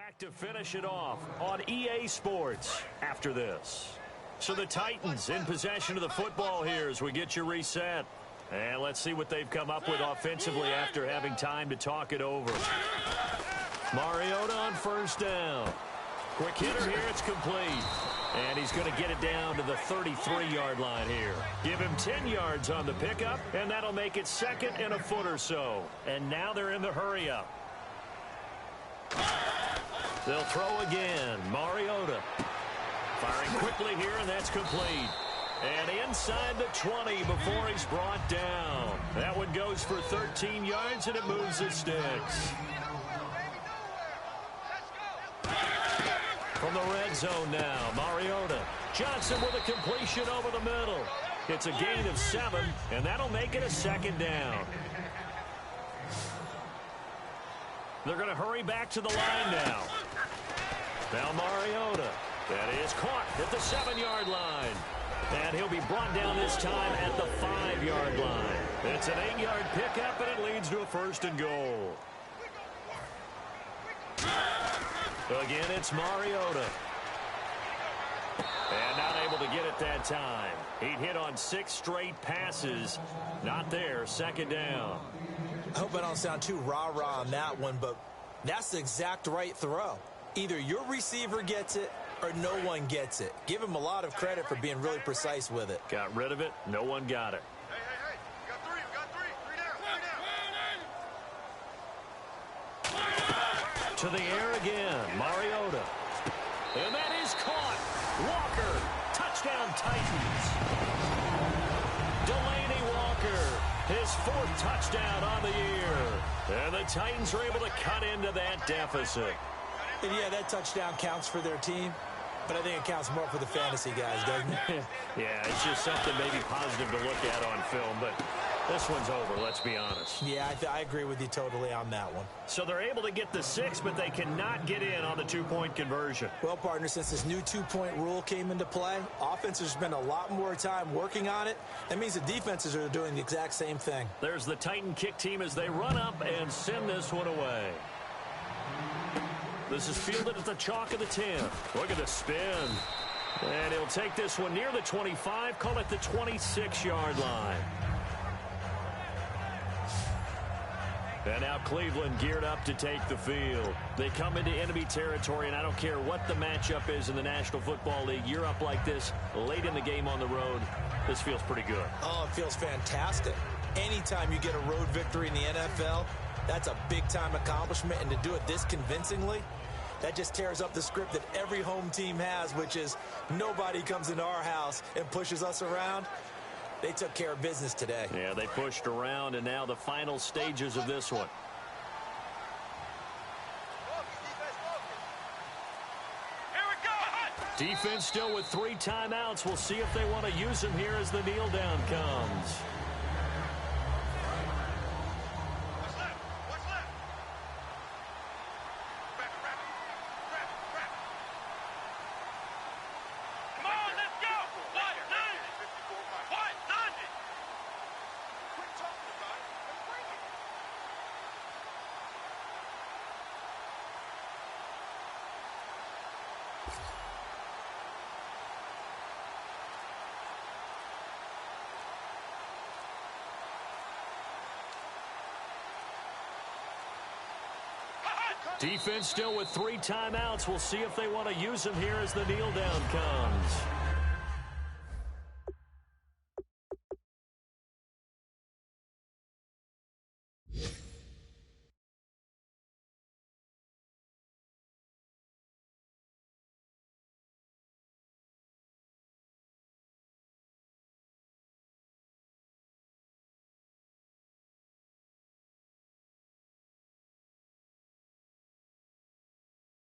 back to finish it off on EA Sports after this. So the Titans in possession of the football here as we get you reset. And let's see what they've come up with offensively after having time to talk it over. Mariota on first down. Quick hitter here, it's complete. And he's going to get it down to the 33-yard line here. Give him 10 yards on the pickup, and that'll make it second and a foot or so. And now they're in the hurry-up. They'll throw again. Mariota firing quickly here, and that's complete. And inside the 20 before he's brought down. That one goes for 13 yards, and it moves the sticks. From the red zone now, Mariota. Johnson with a completion over the middle. It's a gain of 7, and that'll make it a second down. They're going to hurry back to the line now. Now Mariota. That is caught at the 7-yard line. And he'll be brought down this time at the 5-yard line. It's an 8-yard pickup, and it leads to a first and goal. Again, it's Mariota. And not able to get it that time. He'd hit on 6 straight passes. Not there, second down. I hope I don't sound too rah-rah on that one, but that's the exact right throw. Either your receiver gets it or no one gets it. Give him a lot of credit for being really precise with it. Got rid of it. No one got it. Hey. We got 3. We got 3. 3 down. To the air again. Mariota. And that is caught. Walker. Touchdown Titans. Delaney Walker. His 4th touchdown on the year. And the Titans are able to cut into that deficit. And yeah, that touchdown counts for their team, but I think it counts more for the fantasy guys, doesn't it? Yeah, it's just something maybe positive to look at on film, but this one's over, let's be honest. Yeah, I agree with you totally on that one. So they're able to get the 6, but they cannot get in on the 2-point conversion. Well, partner, since this new 2-point rule came into play, offenses spend a lot more time working on it. That means the defenses are doing the exact same thing. There's the Titan kick team as they run up and send this one away. This is fielded at the chalk of the 10. Look at the spin. And he'll take this one near the 25, call it the 26-yard line. And now Cleveland geared up to take the field. They come into enemy territory, and I don't care what the matchup is in the National Football League. You're up like this late in the game on the road. This feels pretty good. Oh, it feels fantastic. Anytime you get a road victory in the NFL, that's a big-time accomplishment, and to do it this convincingly, that just tears up the script that every home team has, which is nobody comes into our house and pushes us around. They took care of business today. Yeah, they pushed around, and now the final stages of this one. Defense still with 3 timeouts. We'll see if they want to use them here as the kneel down comes. Defense still with 3 timeouts. We'll see if they want to use them here as the kneel down comes.